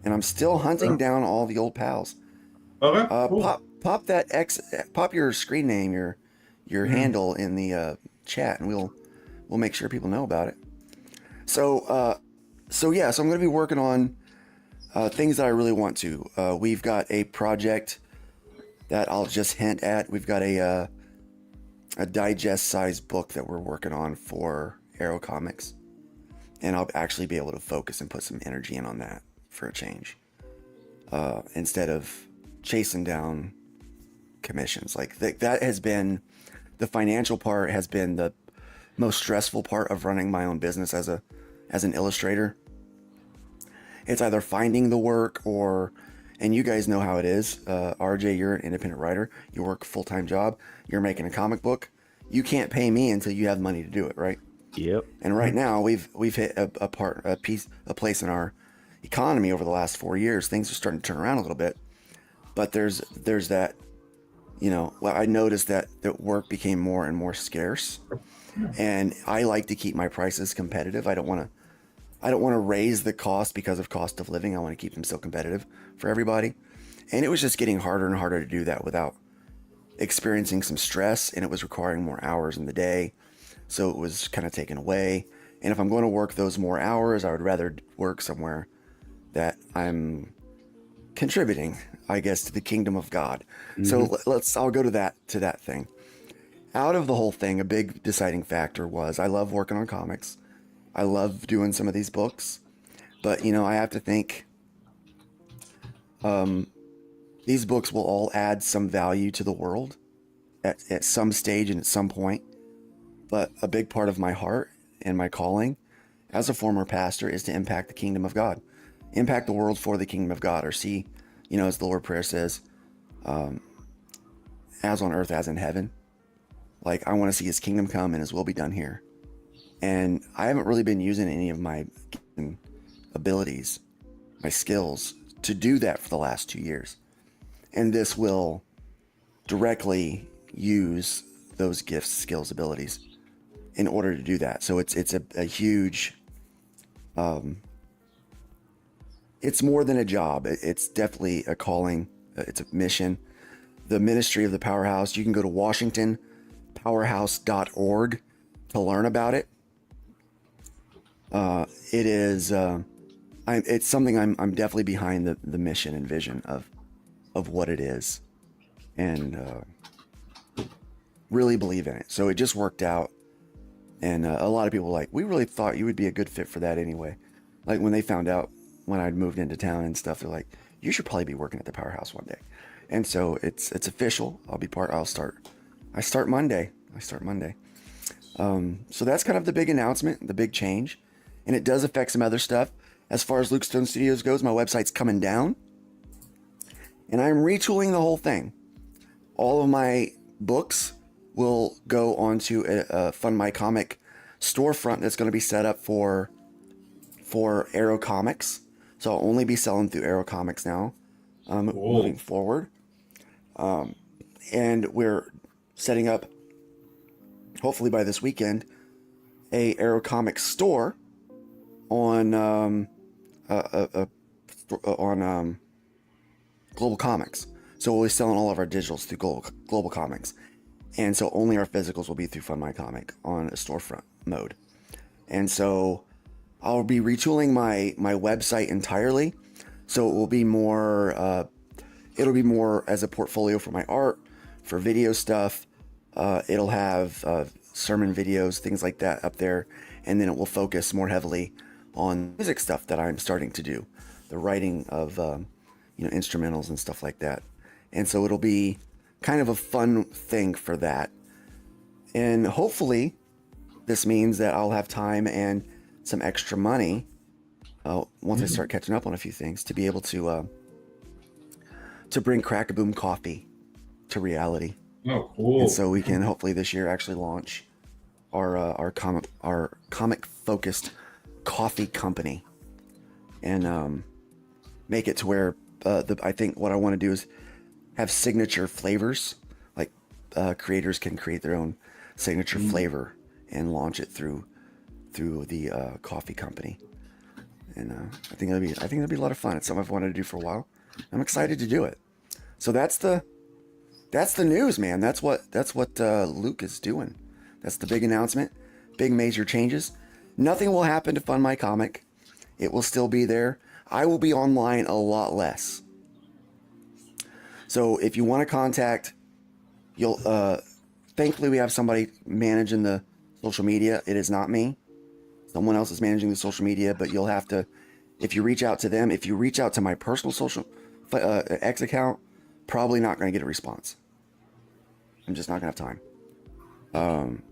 and I'm still hunting down all the old pals. Okay. Cool. Pop that X. Pop your screen name, your handle in the chat, and we'll make sure people know about it. So I'm going to be working on things that I really want to. We've got a project that I'll just hint at. We've got a digest-sized book that we're working on for Arrow Comics, and I'll actually be able to focus and put some energy in on that for a change, instead of chasing down commissions. Like that has been the financial part has been the most stressful part of running my own business as an illustrator. It's either finding the work and you guys know how it is. RJ, you're an independent writer. You work a full-time job. You're making a comic book. You can't pay me until you have money to do it, right? Yep. And right now we've hit a place in our economy over the last 4 years. Things are starting to turn around a little bit, but there's that, I noticed that the work became more and more scarce, and I like to keep my prices competitive. I don't want to raise the cost because of cost of living. I want to keep them still competitive for everybody. And it was just getting harder and harder to do that without experiencing some stress, and it was requiring more hours in the day. So it was kind of taken away. And if I'm going to work those more hours, I would rather work somewhere that I'm contributing, I guess, to the kingdom of God. Mm-hmm. So I'll go to that thing. Out of the whole thing, a big deciding factor was I love working on comics. I love doing some of these books, but I have to think these books will all add some value to the world at some stage and at some point. But a big part of my heart and my calling as a former pastor is to impact the kingdom of God, impact the world for the kingdom of God, or see, as the Lord Prayer says, as on earth as in heaven. Like, I want to see his kingdom come and his will be done here. And I haven't really been using any of my abilities, my skills, to do that for the last 2 years. And this will directly use those gifts, skills, abilities in order to do that. So it's a huge, it's more than a job. It's definitely a calling. It's a mission. The ministry of the Powerhouse, you can go to WashingtonPowerhouse.org to learn about it. It is, it's something I'm definitely behind the mission and vision of what it is, and really believe in it. So it just worked out, and a lot of people were like, we really thought you would be a good fit for that anyway. Like when they found out when I'd moved into town and stuff, they're like, you should probably be working at the Powerhouse one day. And so it's official. I start Monday. So that's kind of the big announcement, the big change. And it does affect some other stuff. As far as Luke Stone Studios goes, my website's coming down. And I'm retooling the whole thing. All of my books will go onto a Fund My Comic storefront that's going to be set up for Arrow Comics. So I'll only be selling through Arrow Comics now, moving forward. And we're setting up, hopefully by this weekend, a Arrow Comics store on Global Comics. So we'll be selling all of our digitals through Global Comics. And so only our physicals will be through Fund My Comic on a storefront mode. And so I'll be retooling my website entirely. So it will be more, it'll be more as a portfolio for my art, for video stuff. It'll have sermon videos, things like that up there. And then it will focus more heavily on music stuff that I'm starting to do. The writing of, instrumentals and stuff like that. And so it'll be kind of a fun thing for that. And hopefully this means that I'll have time and some extra money once I start catching up on a few things to be able to bring Crack-A-Boom Coffee to reality. Oh, cool. And so we can hopefully this year actually launch our comic comic-focused coffee company, and make it to where I think what I want to do is have signature flavors. Like creators can create their own signature flavor and launch it through the coffee company. And I think that'd be a lot of fun. It's something I've wanted to do for a while. I'm excited to do it. So that's the news, man. That's what Luke is doing. That's the big announcement. Big major changes. Nothing will happen to Fund My Comic. It will still be there. I will be online a lot less. So if you want to contact, you'll thankfully we have somebody managing the social media. It is not me. Someone else is managing the social media, but you'll have to, if you reach out to them, if you reach out to my personal social X account, probably not going to get a response. I'm just not going to have time.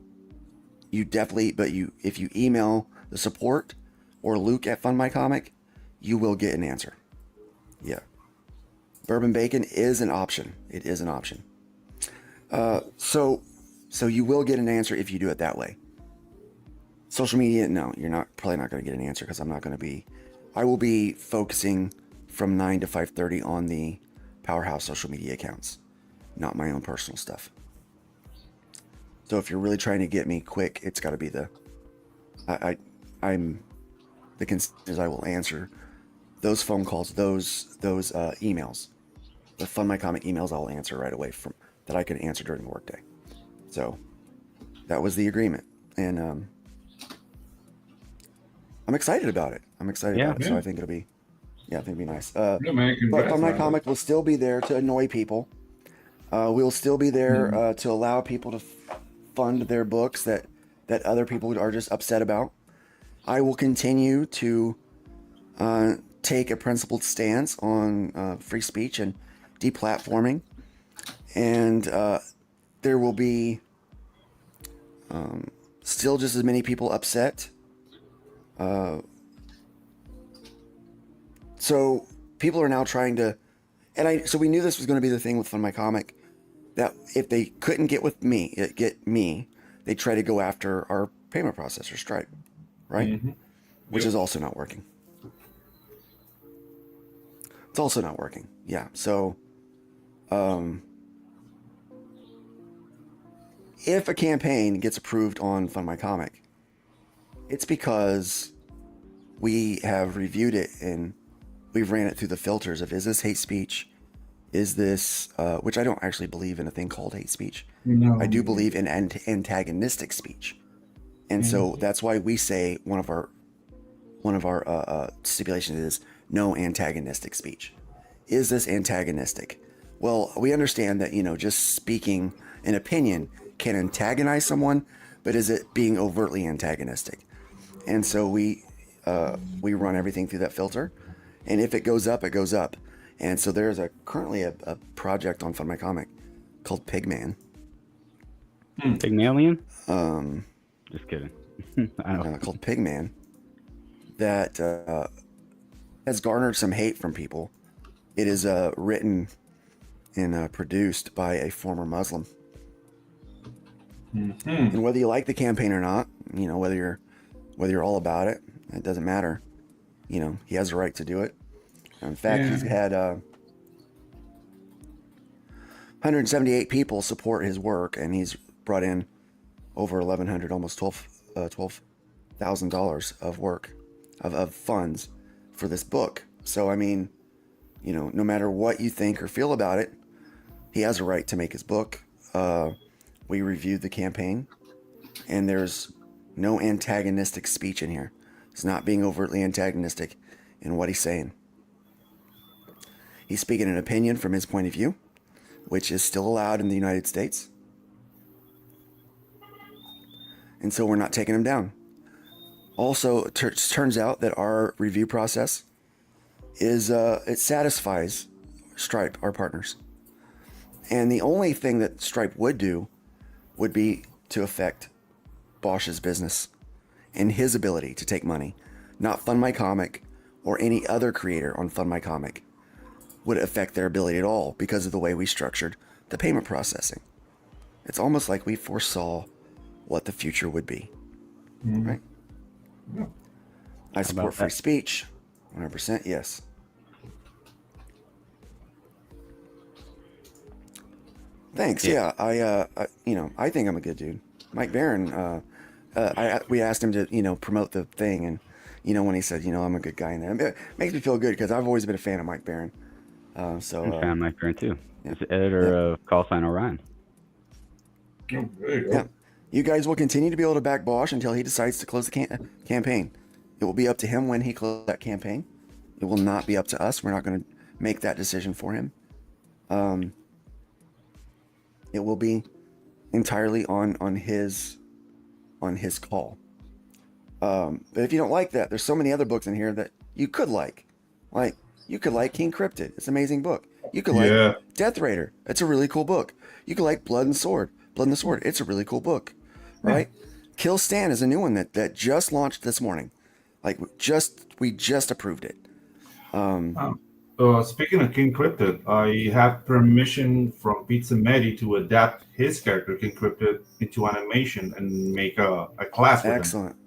You definitely, but if you email the support or Luke at Fund My Comic, you will get an answer. Yeah. Bourbon Bacon is an option. It is an option. So you will get an answer if you do it that way. Social media, no, you're probably not going to get an answer because I will be focusing from 9 to 5:30 on the Powerhouse social media accounts, not my own personal stuff. So if you're really trying to get me quick, it's got to be the I will answer those phone calls, those emails, the Fund My Comic emails. I'll answer right away that I can answer during the workday. So that was the agreement, and I'm excited about it. Yeah. So I think it'll be nice. Yeah, man, But congrats, Fund My man. Comic will still be there to annoy people. We'll still be there to allow people to fund their books that other people are just upset about. I will continue to take a principled stance on free speech and deplatforming, and there will be still just as many people upset. So people are now trying to, so we knew this was going to be the thing with Fund My Comic, that if they couldn't get me, they try to go after our payment processor, Stripe, right? Mm-hmm. Which is also not working. It's also not working. Yeah. So, if a campaign gets approved on Fund My Comic, it's because we have reviewed it and we've ran it through the filters of, is this hate speech? Is this, which I don't actually believe in a thing called hate speech. No. I do believe in antagonistic speech. And so that's why we say one of our stipulations is no antagonistic speech. Is this antagonistic? Well, we understand that, just speaking an opinion can antagonize someone, but is it being overtly antagonistic? And so we run everything through that filter, and if it goes up, it goes up. And so there's currently a project on Fund My Comic called Pigman. Pygmalion? Just kidding. I don't. Called Pigman that has garnered some hate from people. It is written and produced by a former Muslim. Mm-hmm. And whether you like the campaign or not, whether you're all about it, it doesn't matter. He has the right to do it. In fact, he's had 178 people support his work, and he's brought in over 1,100, almost $12,000 of work, of funds for this book. So, I mean, no matter what you think or feel about it, he has a right to make his book. We reviewed the campaign, and there's no antagonistic speech in here. He's not being overtly antagonistic in what he's saying. He's speaking an opinion from his point of view, which is still allowed in the United States. And so we're not taking him down. Also, it turns out that our review process is, it satisfies Stripe, our partners. And the only thing that Stripe would do would be to affect Bosch's business and his ability to take money. Not Fund My Comic or any other creator on Fund My Comic would affect their ability at all because of the way we structured the payment processing. It's almost like we foresaw what the future would be, right? I support free speech. 100% yes. Thanks. Yeah, I think I'm a good dude. Mike Barron, we asked him to, promote the thing, and, when he said, I'm a good guy in there, it makes me feel good because I've always been a fan of Mike Barron. I'm a fan of Mike Barron too. He's the editor of Call Sign Orion. Yeah. You guys will continue to be able to back Bosch until he decides to close the campaign. It will be up to him when he closes that campaign. It will not be up to us. We're not going to make that decision for him. It will be entirely on his call. But if you don't like that, there's so many other books in here that you could like. Like, you could like King Cryptid. It's an amazing book. You could like Death Raider. It's a really cool book. You could like Blood and the Sword. It's a really cool book, right? Kill Stan is a new one that just launched this morning. Like, we just approved it. Speaking of King Cryptid, I have permission from Pizza Medi to adapt his character King Cryptid into animation and make a class with Excellent. him.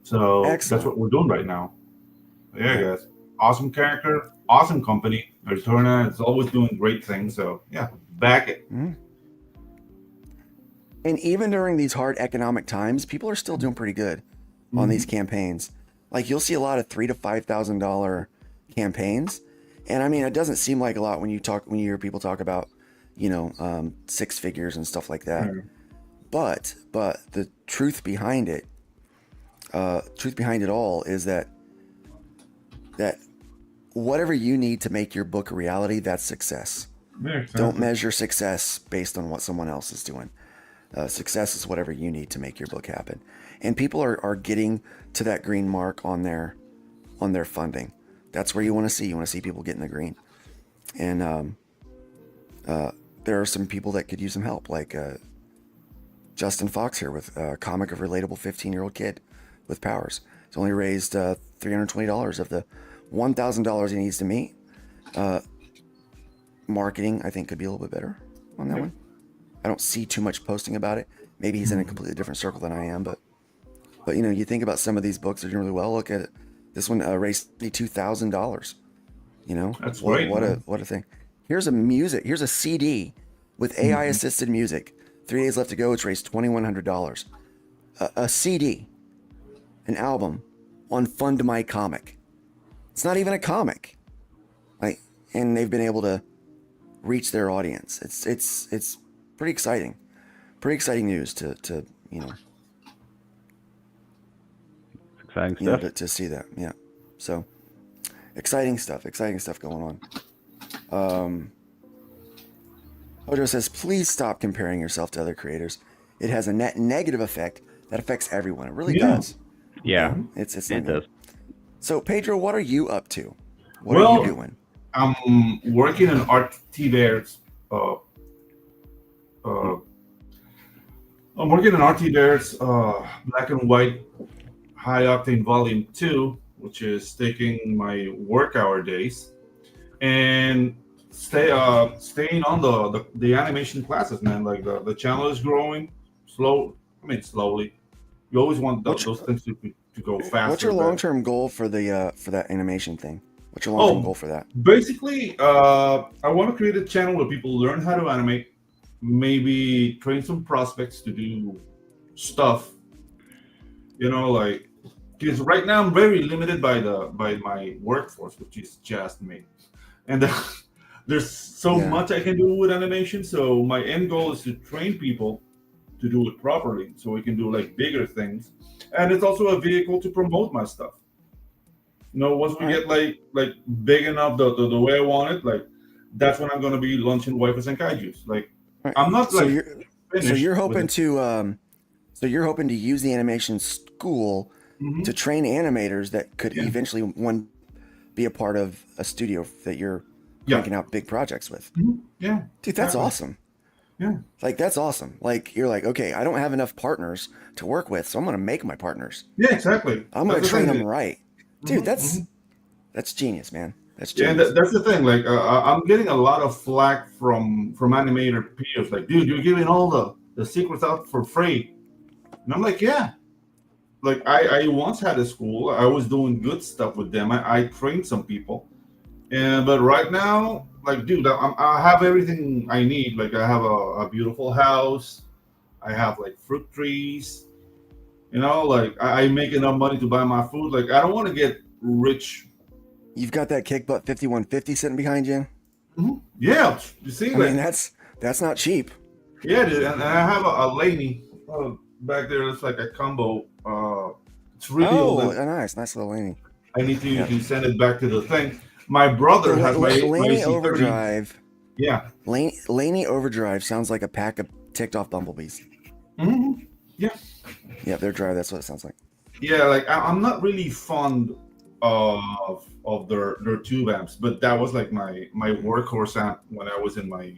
So that's what we're doing right now. Yeah, guys. Awesome character, awesome company. Returna is always doing great things. So yeah, back it. Mm-hmm. And even during these hard economic times, people are still doing pretty good on these campaigns. Like, you'll see a lot of $3,000 to $5,000 campaigns, and I mean, it doesn't seem like a lot when you hear people talk about, six figures and stuff like that. But the truth behind it all is that whatever you need to make your book a reality, that's success. Yeah, exactly. Don't measure success based on what someone else is doing. Success is whatever you need to make your book happen. And people are getting to that green mark on their funding. That's where you want to see. You want to see people get in the green. And there are some people that could use some help, like Justin Fox here with a comic of relatable 15-year-old kid with powers. He's only raised $320 of the $1,000 he needs to meet. Marketing, I think, could be a little bit better on that one. I don't see too much posting about it. Maybe he's in a completely different circle than I am, but you think about some of these books that are doing really well. Look at it. This one raised $2,000. That's great. What a thing. Here's a CD with AI assisted music. 3 days left to go. It's raised $2,100. A CD, an album on Fund My Comic. It's not even a comic, and they've been able to reach their audience. It's pretty exciting. Pretty exciting news to exciting stuff. To see that. Yeah. So exciting stuff going on. Ojo says, please stop comparing yourself to other creators. It has a net negative effect that affects everyone. It really does. Yeah. It does. So Pedro, what are you up to? What are you doing? I'm working on RT-Bears. I'm working on RT-Bears Black and White High Octane Volume 2, which is taking my work hour days, and staying on the animation classes, man. Like the channel is growing slowly. You always want those things to go faster. What's your long-term goal for that animation thing? What's your long-term goal for that? Basically, I want to create a channel where people learn how to animate, maybe train some prospects to do stuff. Because right now I'm very limited by my workforce, which is just me, and there's so much I can do with animation. So my end goal is to train people to do it properly, so we can do bigger things, and it's also a vehicle to promote my stuff. Once we get like big enough the way I want it, that's when I'm going to be launching Waifus and Kaijus. I'm not so you're hoping to use the animation school to train animators that could eventually be a part of a studio that you're cranking out big projects with. Yeah, dude, that's awesome. Yeah, that's awesome. You're okay, I don't have enough partners to work with, so I'm going to make my partners. Yeah, exactly. I'm going to train them right. Dude, that's genius, man. That's genius. Yeah, that's the thing. I'm getting a lot of flack from animator peers. Dude, you're giving all the secrets out for free. And I'm like, yeah. like I once had a school. I was doing good stuff with them. I trained some people, and but right now, like, dude, I have everything I need. Like, I have a beautiful house. I have like fruit trees. You know, like I make enough money to buy my food. Like, I don't want to get rich. You've got that kick butt 5150 sitting behind you. Yeah, you see, I mean, that's not cheap. Yeah, dude, and I have a Laney back there. It's like a combo. It's really old. Nice little Laney. I need to send it back to the thing. My brother has my Laney AC30. Overdrive. Yeah, Laney Overdrive sounds like a pack of ticked off bumblebees. Yeah. Yeah, their drive. That's what it sounds like. Yeah, like I'm not really fond of their tube amps, but that was like my workhorse amp when I was in my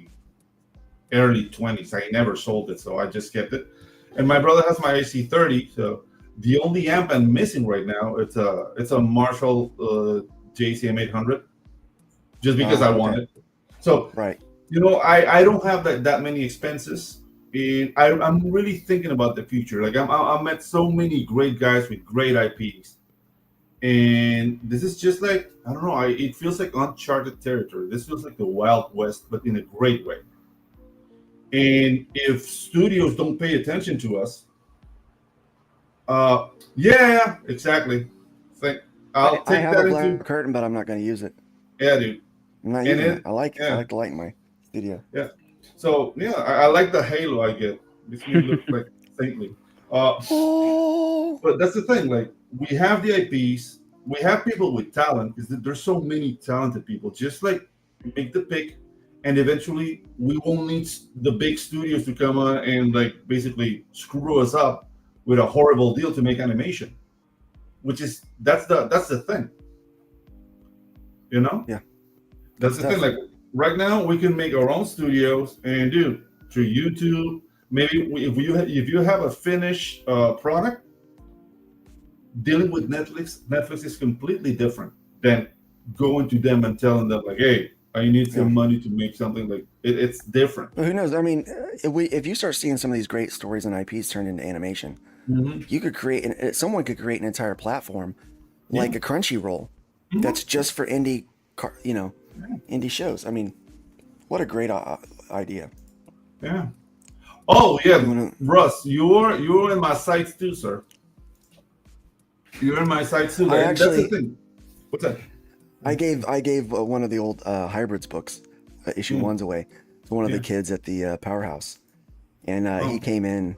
early 20s. I never sold it, so I just kept it. And my brother has my AC30, so the only amp I'm missing right now it's a Marshall JCM 800, just because I want it. So right, you know, I don't have that many expenses. And I'm really thinking about the future. Like I met so many great guys with great IPs, and this is just like, I don't know. It feels like uncharted territory. This feels like the Wild West, but in a great way. And if studios don't pay attention to us, yeah, exactly. It's like I'll I take have that a black into. curtain, but I'm not going to use it. Yeah, dude. I'm not And using it- it. I like yeah. the light in my studio. Yeah. So yeah, I like the halo I get. Makes me look like saintly. But that's the thing. Like, we have the IPs, we have people with talent, because there's so many talented people. Just like make the pick, and eventually we won't need the big studios to come on and like basically screw us up with a horrible deal to make animation. Which is that's the thing. You know? Yeah. That's the thing. Like, right now, we can make our own studios and do through YouTube. Maybe if you have a finished product, dealing with Netflix is completely different than going to them and telling them like, "Hey, I need some money to make something." Like, it's different. Well, who knows? I mean, if you start seeing some of these great stories and IPs turned into animation, you could someone could create an entire platform like a Crunchyroll that's just for indie shows. I mean, what a great idea. Yeah. Oh yeah, Russ, you're in my sights too, sir. You're in my sights too. That's the thing. What's that? I gave one of the old Hybrids books, issue ones away to one of the kids at the Powerhouse, and he came in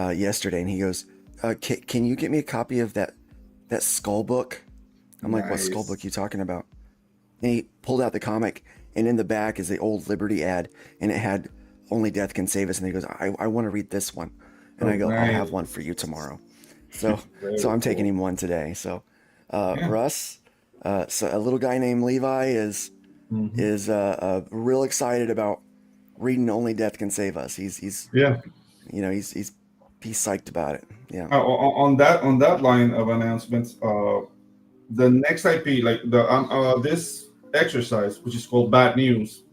yesterday and he goes, "Can you get me a copy of that Skull book?" I'm like, "What Skull book are you talking about?" And he pulled out the comic, and in the back is the old Liberty ad, and it had "Only Death Can Save Us," and he goes, I want to read this one, and I go, "I'll have one for you tomorrow." So I'm taking him one today. So Russ, so a little guy named Levi is real excited about reading "Only Death Can Save Us." He's he's psyched about it. Yeah. On that line of announcements, the next IP, like this exercise, which is called Bad News,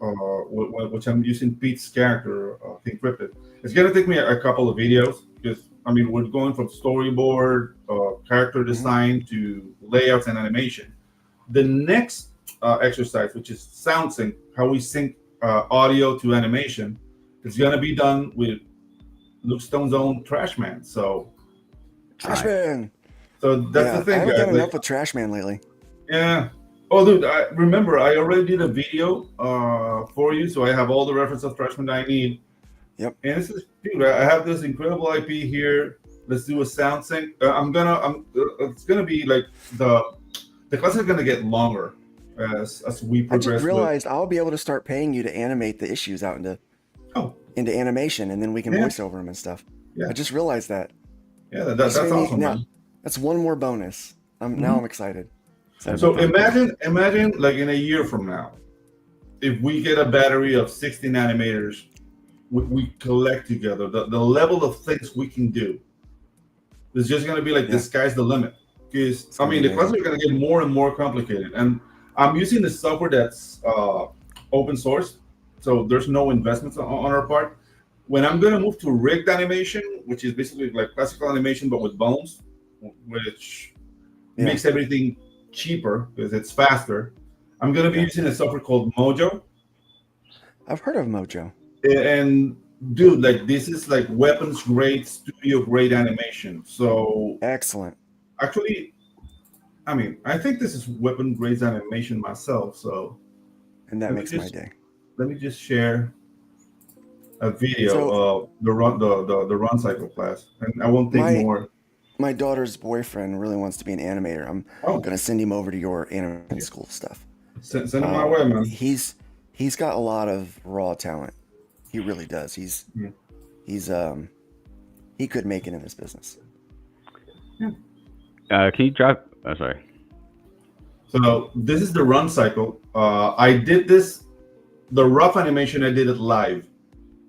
which I'm using Pete's character, Think Cryptid. It's gonna take me a couple of videos, because I mean, we're going from storyboard, character design to layouts and animation. The next exercise, which is sound sync, how we sync audio to animation, is gonna be done with Luke Stone's own Trashman. So Trashman. So that's the thing, I haven't guys. done enough with Trashman lately. Yeah. Oh, dude, I already did a video for you, so I have all the reference of Trashman that I need. Yep. And this is, dude, I have this incredible IP here. Let's do a sound sync. It's gonna be like the class is gonna get longer as we progress. I just realized I'll be able to start paying you to animate the issues out into animation, and then we can voice over them and stuff. Yeah. I just realized that. Yeah, that's awesome. Now, Man. that's one more bonus. Now I'm excited. So imagine like in a year from now, if we get a battery of 16 animators, we collect together, the level of things we can do. It's just going to be like the sky's the limit. Because, I mean, the classes are going to get more and more complicated. And I'm using the software that's open source, so there's no investments on our part. When I'm going to move to rigged animation, which is basically like classical animation but with bones, which Yeah. makes everything cheaper because it's faster. I'm going to be using a software called Mojo. I've heard of Mojo. And dude, like this is like weapons grade, studio grade animation. So excellent. Actually, I mean, I think this is weapon grade animation myself. So, and that let me makes just- my day. Let me just share a video So- of the run cycle class, and I won't take more. My daughter's boyfriend really wants to be an animator. I'm Oh. gonna send him over to your animation school stuff. Send him my way, man. He's got a lot of raw talent. He really does. He's he could make it in this business. Can you drop? Oh, sorry. So this is the run cycle. I did this, the rough animation. I did it live,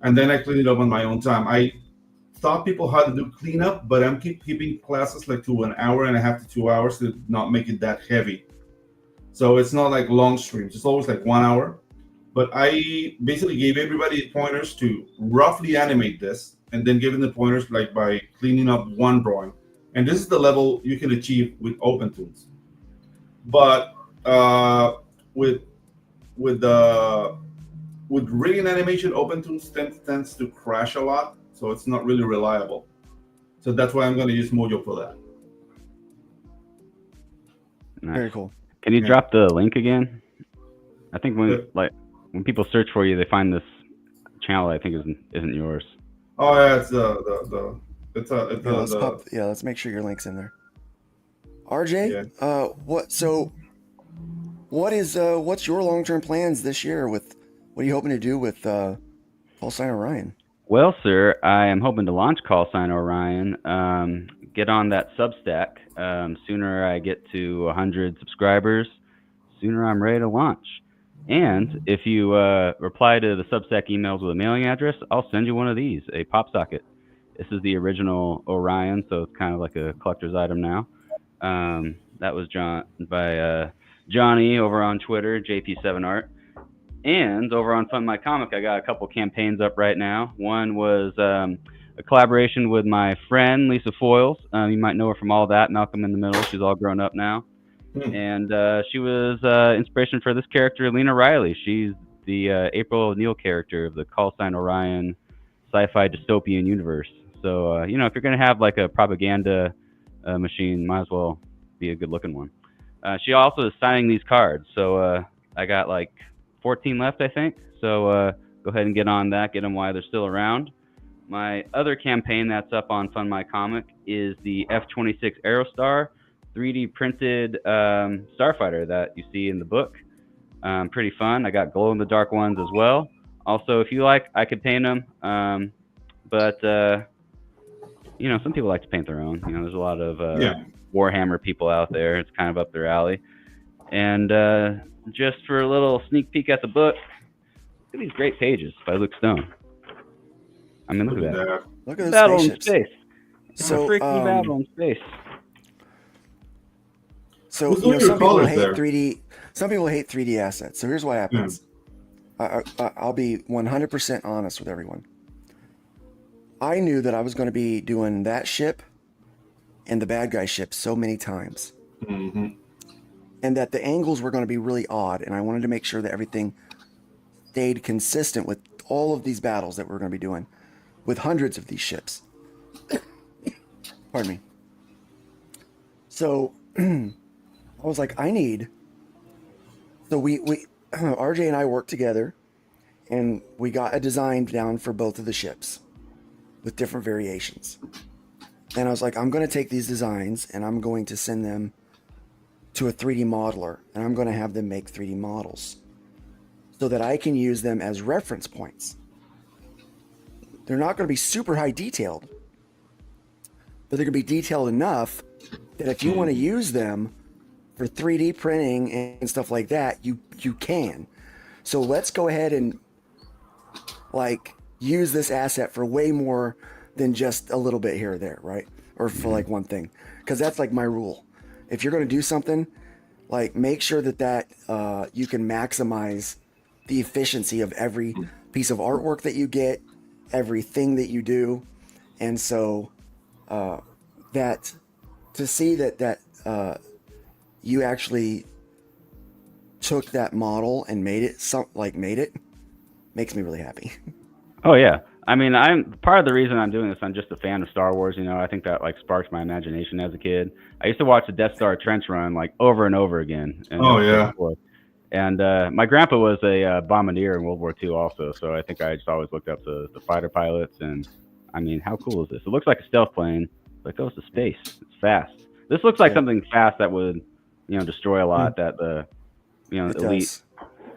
and then I cleaned it up on my own time. I taught people how to do cleanup, but I'm keeping classes like to 1.5 hours to 2 hours to not make it that heavy. So it's not like long streams. It's always like 1 hour. But I basically gave everybody pointers to roughly animate this, and then giving the pointers like by cleaning up one drawing. And this is the level you can achieve with OpenToons. But with rigging animation, OpenToons tends to crash a lot, so it's not really reliable. So that's why I'm going to use Mojo for that. Nice. Very cool. Can you drop the link again? I think when people search for you, they find this channel. I think isn't yours. Oh yeah, it's let's make sure your link's in there. RJ, what's your long-term plans this year? What are you hoping to do with Call Sign Orion? Well, sir, I am hoping to launch Call Sign Orion. Get on that Substack. Sooner I get to 100 subscribers, sooner I'm ready to launch. And if you reply to the Substack emails with a mailing address, I'll send you one of these, a pop socket. This is the original Orion, so it's kind of like a collector's item now. That was by Johnny over on Twitter, JP7Art. And over on Fund My Comic, I got a couple campaigns up right now. One was a collaboration with my friend, Lisa Foyles. You might know her from All That, Malcolm in the Middle. She's all grown up now. And she was inspiration for this character, Lena Riley. She's the April O'Neil character of the Call Sign Orion sci-fi dystopian universe. So, if you're going to have like a propaganda machine, might as well be a good-looking one. She also is signing these cards. So I got like 14 left, I think. So go ahead and get on that. Get them while they're still around. My other campaign that's up on Fund My Comic is the F-26 Aerostar 3D printed starfighter that you see in the book. Pretty fun. I got glow-in-the-dark ones as well. Also, if you like, I could paint them. But some people like to paint their own. There's a lot of Warhammer people out there. It's kind of up their alley. And just for a little sneak peek at the book, look at these great pages by Luke Stone. I mean, look at that. Look at those Battle spaceships. in space. So, freaking battle in space. So some people hate 3D. Some people hate 3D assets. So here's what happens. I'll be 100% honest with everyone. I knew that I was going to be doing that ship and the bad guy ship so many times, and that the angles were going to be really odd, and I wanted to make sure that everything stayed consistent with all of these battles that we're going to be doing with hundreds of these ships. Pardon me. So I was like, so we RJ and I worked together, and we got a design down for both of the ships with different variations. And I was like, I'm going to take these designs and I'm going to send them to a 3D modeler, and I'm going to have them make 3D models so that I can use them as reference points. They're not going to be super high detailed, but they're going to be detailed enough that if you want to use them for 3D printing and stuff like that, you can. So let's go ahead and use this asset for way more than just a little bit here or there, right? Or for one thing, because that's my rule. If you're going to do something, make sure that you can maximize the efficiency of every piece of artwork that you get, everything that you do. And so that to see that you actually took that model and made it makes me really happy. Oh yeah. I mean, I'm part of the reason I'm doing this. I'm just a fan of Star Wars. You know, I think that like sparks my imagination as a kid. I used to watch the Death Star trench run like over and over again. And Oh yeah. And my grandpa was a bombardier in World War II also, so I think I just always looked up to the fighter pilots. And I mean, how cool is this? It looks like a stealth plane, but it goes to space. It's fast. This looks like something fast that would, destroy a lot that the, elite. Does.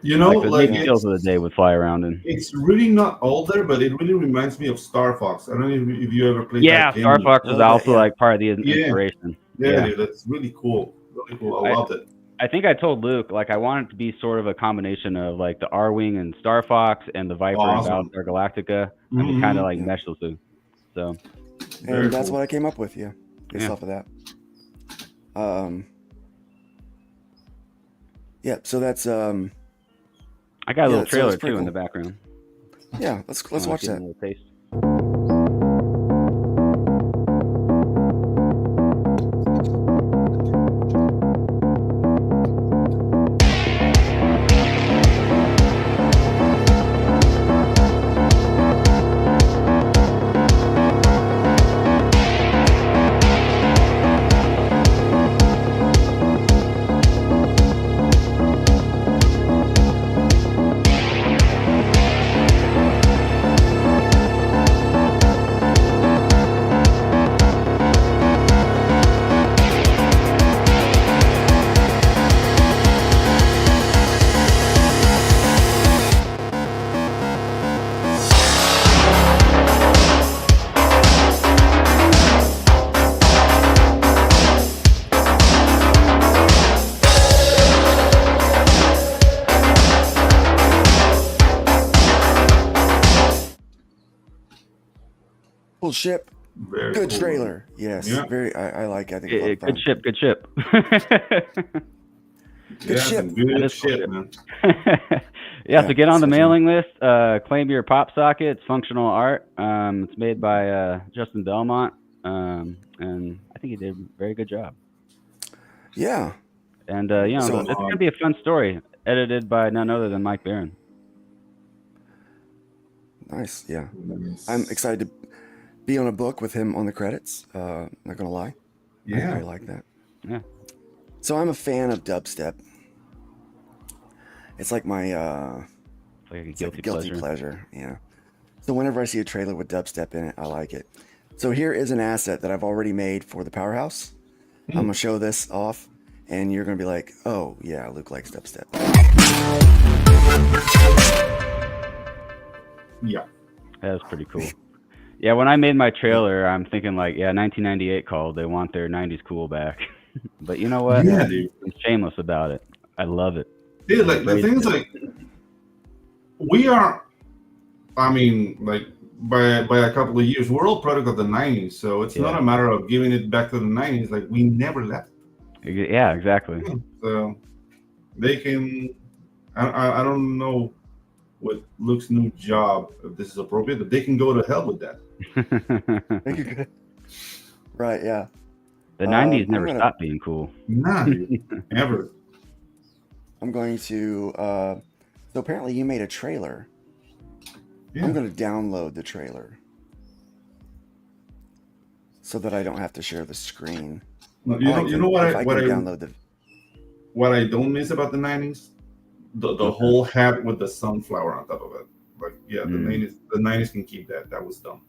Like the Navy SEALs of the day would fly around in. It's really not older, but it really reminds me of Star Fox. I don't know if you ever played Yeah, that game. Star Fox is also like part of the inspiration. Yeah, dude, that's really cool. Really cool. I loved it. I think I told Luke, like, I want it to be sort of a combination of like the R-Wing and Star Fox and the Viper and Battlestar Galactica. And we kind of like mesh those two. So. And that's what I came up with, based off of that. Yeah, so that's I got a little trailer too in the background. Yeah, let's watch that. A little taste. Cool ship. Very good cool. trailer. Yes. Yeah. Very. I like. I think. It's a lot of fun. Good ship. Good ship. Good ship, man. So get on the mailing list. Claim your pop socket. It's functional art. It's made by Justin Belmont, and I think he did a very good job. Yeah. And it's gonna be a fun story. Edited by none other than Mike Barron. Nice. Yeah. I'm excited to be on a book with him on the credits. Not gonna lie. Yeah. I really like that. Yeah. So I'm a fan of dubstep. It's like my like a guilty pleasure. Yeah. So whenever I see a trailer with dubstep in it, I like it. So here is an asset that I've already made for the Powerhouse. I'm gonna show this off, and you're gonna be like, "Oh yeah, Luke likes dubstep." Yeah. That's pretty cool. Yeah, when I made my trailer, I'm thinking like, 1998 called. They want their 90s cool back. But you know what? Yeah, dude. I'm shameless about it. I love it. Dude, like the thing is, like, we are. I mean, like by a couple of years, we're all product of the '90s, so it's not a matter of giving it back to the '90s. Like we never left. Yeah, exactly. So they can. I don't know with Luke's new job if this is appropriate, but they can go to hell with that. Right? Yeah. The 90s never stopped being cool. Nah, ever. I'm going to. So apparently, you made a trailer. Yeah. I'm going to download the trailer so that I don't have to share the screen. No, you know what I download what I don't miss about the '90s, the whole hat with the sunflower on top of it. Like, the '90s can keep that. That was dumb.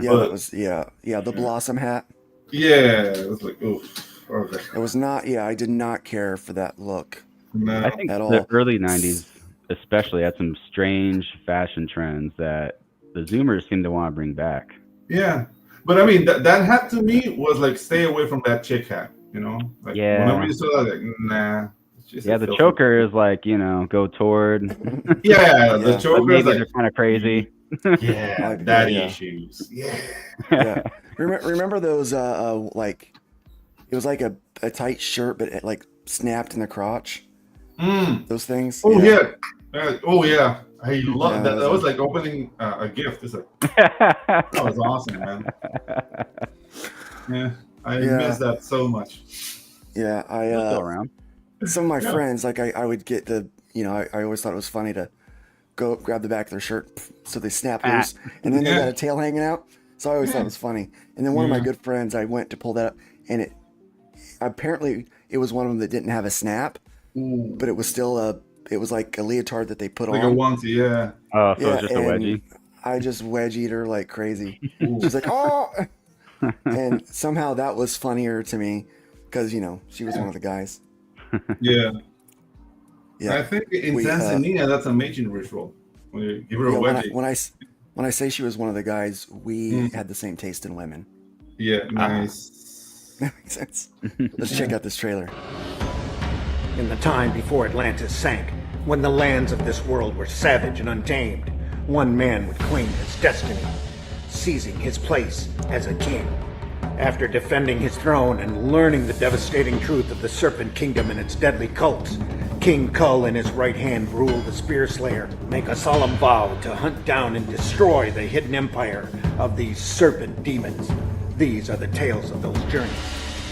Yeah, that was the blossom hat. Yeah, it was like, oof. Okay. It was not. Yeah, I did not care for that look. No, I think at the all. early '90s, especially, had some strange fashion trends that the Zoomers seem to want to bring back. Yeah, but I mean that hat to me was like, stay away from that chick hat. You know, like whenever you saw that, like, nah. The choker is like, go toward. The choker maybe is like, they're kind of crazy. Yeah, daddy issues. Yeah. Remember those like it was like a tight shirt, but it like snapped in the crotch. Those things. Oh yeah. I love that. That was like opening a gift. It's like that was awesome, man. Yeah, I miss that so much. Yeah, Still around. Some of my Yeah. friends, like I would get I always thought it was funny to go grab the back of their shirt so they snap loose, and then they got a tail hanging out. So I always thought it was funny. And then one of my good friends, I went to pull that up, and it was one of them that didn't have a snap, but it was still it was like a leotard that they put Like on. a onesie, yeah. Oh, so it's just a wedgie. I just wedgied her like crazy. She's like, oh, and somehow that was funnier to me because she was one of the guys. Yeah. Yeah. I think in Tanzania, that's a major ritual. When you give her a wedgie. When I say she was one of the guys, we had the same taste in women. Yeah, nice. That makes sense. Let's check out this trailer. In the time before Atlantis sank, when the lands of this world were savage and untamed, one man would claim his destiny, seizing his place as a king. After defending his throne and learning the devastating truth of the Serpent Kingdom and its deadly cults, King Kull and his right hand, Brule the Spear Slayer, make a solemn vow to hunt down and destroy the hidden empire of these serpent demons. These are the tales of those journeys.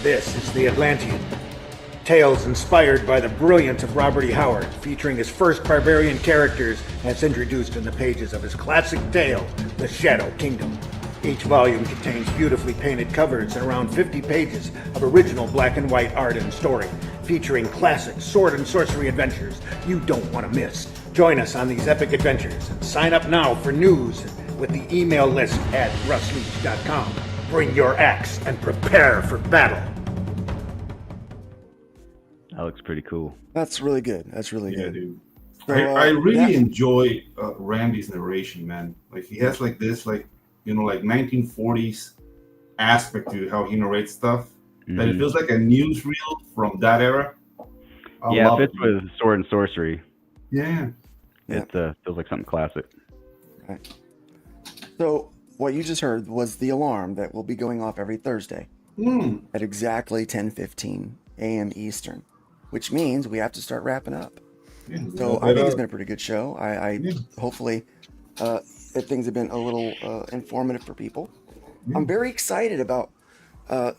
This is the Atlantean. Tales inspired by the brilliance of Robert E. Howard, featuring his first barbarian characters as introduced in the pages of his classic tale, The Shadow Kingdom. Each volume contains beautifully painted covers and around 50 pages of original black and white art and story, featuring classic sword and sorcery adventures you don't want to miss. Join us on these epic adventures and sign up now for news with the email list at russleach.com. Bring your axe and prepare for battle. That looks pretty cool. That's really good. That's really good. Dude. So, I really enjoy Randy's narration, man. Like he has like this, like 1940s aspect to how he narrates stuff. That it feels like a newsreel from that era. Yeah, it fits with sword and sorcery. Yeah. It feels like something classic. Right. So what you just heard was the alarm that will be going off every Thursday at exactly 10:15 a.m. Eastern, which means we have to start wrapping up. Yeah, so I think it's been a pretty good show. I hopefully things have been a little informative for people. I'm very excited about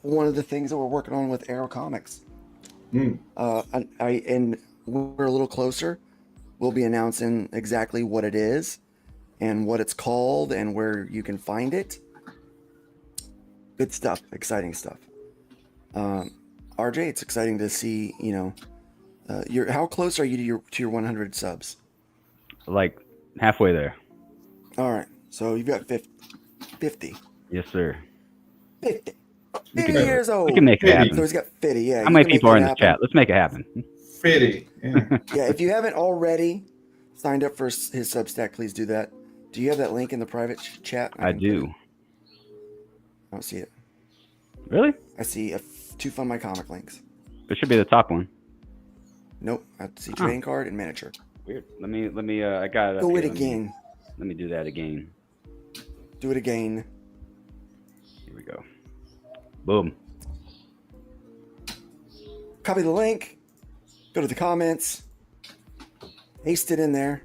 one of the things that we're working on with Arrow Comics. And we're a little closer. We'll be announcing exactly what it is and what it's called and where you can find it. Good stuff, exciting stuff. RJ, it's exciting to see. How close are you to your 100 subs? Like halfway there. All right, so you've got 50. Yes, sir. 50 years old. We can make it happen. So he's got 50. Yeah. How many people are in this chat? Let's make it happen. 50. Yeah. If you haven't already signed up for his Substack, please do that. Do you have that link in the private chat? I do. I don't see it. Really? I see two Fund My Comic links. It should be the top one. Nope. I see trading card and miniature. Weird. Let me. I got it. Go it again. Let me do that again. Do it again. Here we go. Boom. Copy the link. Go to the comments. Paste it in there.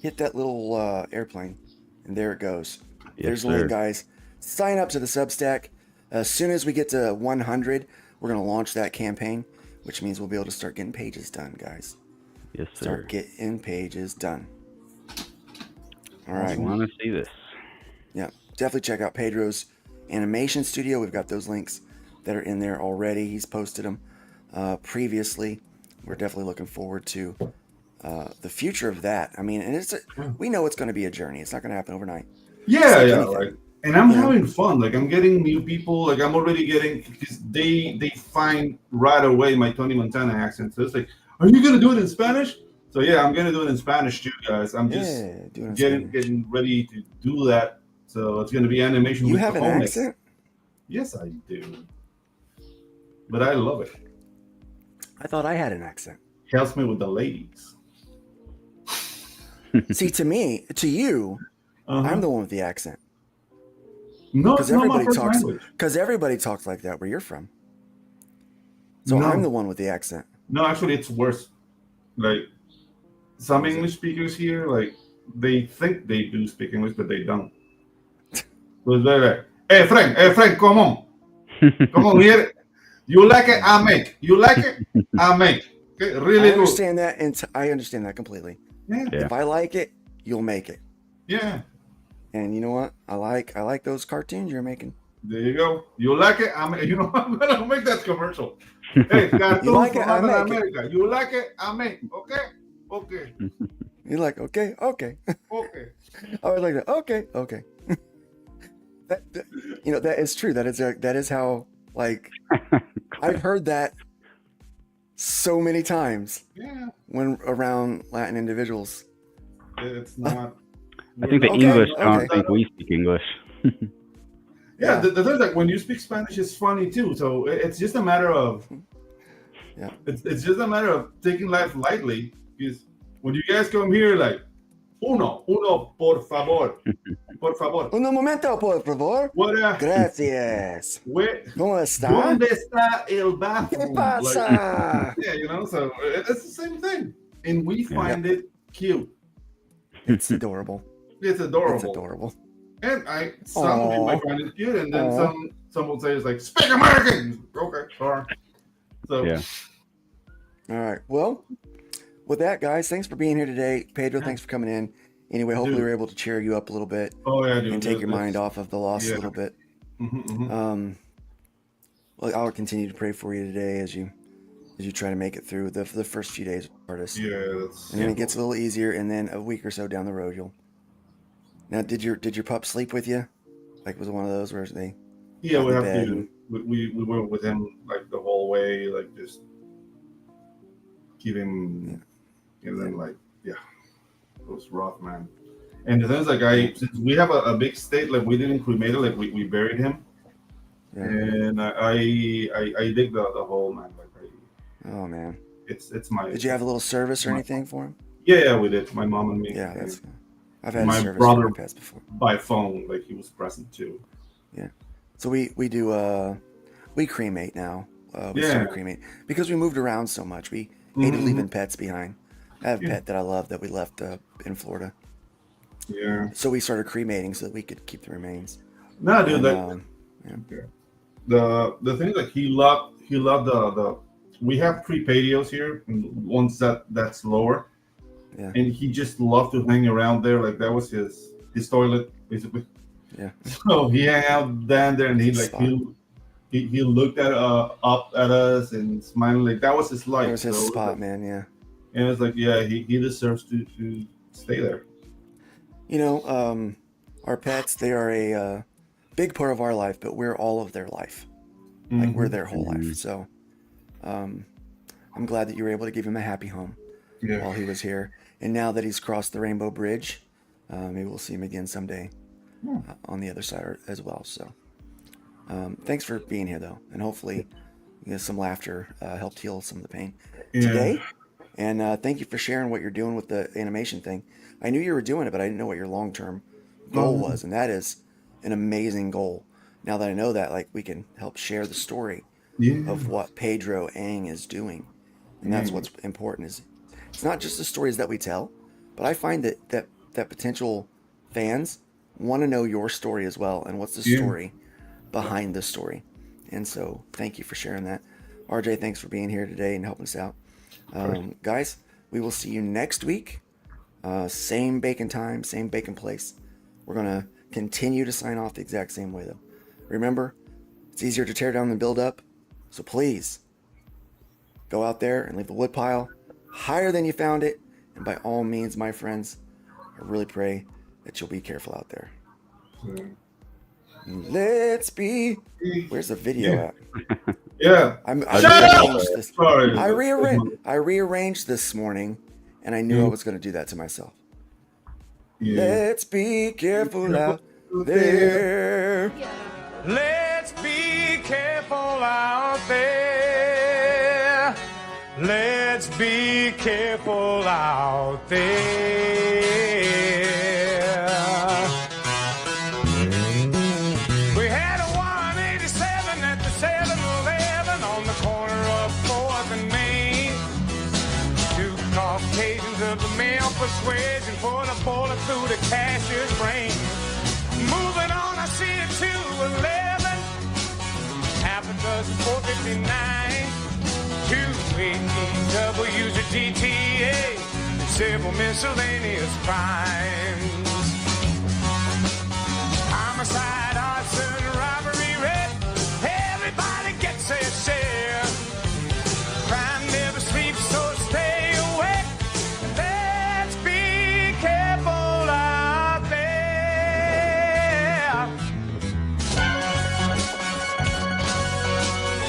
Hit that little airplane, and there it goes. There's the link, guys. Sign up to the Substack. As soon as we get to 100, we're going to launch that campaign, which means we'll be able to start getting pages done, guys. Yes, sir. Start getting pages done. All right. I want to see this. Yeah, definitely check out Pedro's animation studio. We've got those links that are in there already. He's posted them previously. We're definitely looking forward to the future of that. I mean, and we know it's going to be a journey. It's not going to happen overnight. Yeah, right. And I'm having fun. Like I'm getting new people. Like I'm already getting because they find right away my Tony Montana accent. So it's like, are you gonna do it in Spanish? So yeah, I'm gonna do it in Spanish too, guys. I'm just getting ready to do that. So it's gonna be animation. You have an accent? Yes, I do. But I love it. I thought I had an accent. Helps me with the ladies. See, to you, I'm the one with the accent. No, it's not my first language. Because everybody talks like that where you're from. So I'm the one with the accent. No, actually, it's worse. Like some English speakers here, like they think they do speak English, but they don't. So it's like, hey Frank, come on. Come on, hit it. You like it, I make. You like it, I make. Okay, really I good. understand that, and I understand that completely. Yeah. If I like it, you'll make it. Yeah. And you know what? I like those cartoons you're making. There you go. You like it, I make. You know, I'm gonna make that commercial. Hey, cartoons You like from it, I Latin make it. America. You like it, I make. Okay, okay, You're like, okay. okay. I was like, okay. that you know, that is true. That is how, like, I've heard that so many times. Yeah. When around Latin individuals. It's not. I think the English don't think we speak English. Yeah, the thing is, like, when you speak Spanish, it's funny too. So it's just a matter of, it's just a matter of taking life lightly. Because when you guys come here, like, uno, por favor, Un momento, por favor. What? Gracias. ¿Cómo está? ¿Dónde está el bathroom? ¿Qué pasa? Like, yeah, you know. So it's the same thing, and we find it cute. It's adorable. It's adorable. It's adorable. And some people might find it cute, and then some will say it's like, speak American. Okay, sorry. So yeah. All right. Well, with that, guys, thanks for being here today. Pedro, thanks for coming in. Anyway, hopefully we're able to cheer you up a little bit. Oh yeah, dude. And take your mind off of the loss a little bit. Well, I'll continue to pray for you today as you try to make it through the first few days of artist. Yeah, and then it gets a little easier, and then a week or so down the road, you'll. Now, did your pup sleep with you? Like, was it one of those where they? Yeah, we have to. We went with him like the whole way, like just keep him, and then like it was rough, man. And the thing is, like, since we have a big state, like we didn't cremate it, like we buried him, and I dig the whole, man. Like, oh man, it's my. Did you have a little service or anything for him? Yeah, we did. My mom and me. Yeah, that's. I've had my service brother for pets before by phone, like he was present too. Yeah, so we do we cremate now. We started cremate because we moved around so much. We hated leaving pets behind. I have a pet that I love that we left in Florida. Yeah. So we started cremating so that we could keep the remains. No, dude. And, the thing is, like, he loved the. We have 3 patios here, and one's that's lower. Yeah. And he just loved to hang around there, like that was his toilet, basically. Yeah. So he hung out down there, and he looked up at us and smiling, like that was his life. That was his spot, like, man. Yeah. And it's like, yeah, he deserves to stay there. You know, our pets, they are a big part of our life, but we're all of their life. Like, we're their whole life. So I'm glad that you were able to give him a happy home while he was here. And now that he's crossed the Rainbow Bridge, maybe we'll see him again someday on the other side as well. So thanks for being here, though. And hopefully some laughter helped heal some of the pain today. And thank you for sharing what you're doing with the animation thing. I knew you were doing it, but I didn't know what your long-term goal was. And that is an amazing goal. Now that I know that, like, we can help share the story of what Pedro Ang is doing. And that's what's important. Is it's not just the stories that we tell, but I find that potential fans want to know your story as well, and what's the story behind the story. And so thank you for sharing that. RJ, thanks for being here today and helping us out. Guys, we will see you next week. Same bacon time, same bacon place. We're going to continue to sign off the exact same way, though. Remember, it's easier to tear down than build up. So please go out there and leave the wood pile higher than you found it. And by all means, my friends, I really pray that you'll be careful out there. Let's be. Where's the video at? I rearranged this morning, and I knew I was going to do that to myself. Let's be careful out there. Let's be careful out there. Let's be careful out there. We had a 187 at the 7-Eleven on the corner of 4th and Main. 2 Caucasians of the male persuasion put a bullet through the cashier's brain. Moving on, I see it 211. plus 459. 2 ADWs or DTA, and several miscellaneous crimes. Homicide, arson, robbery, rape. Everybody gets their share.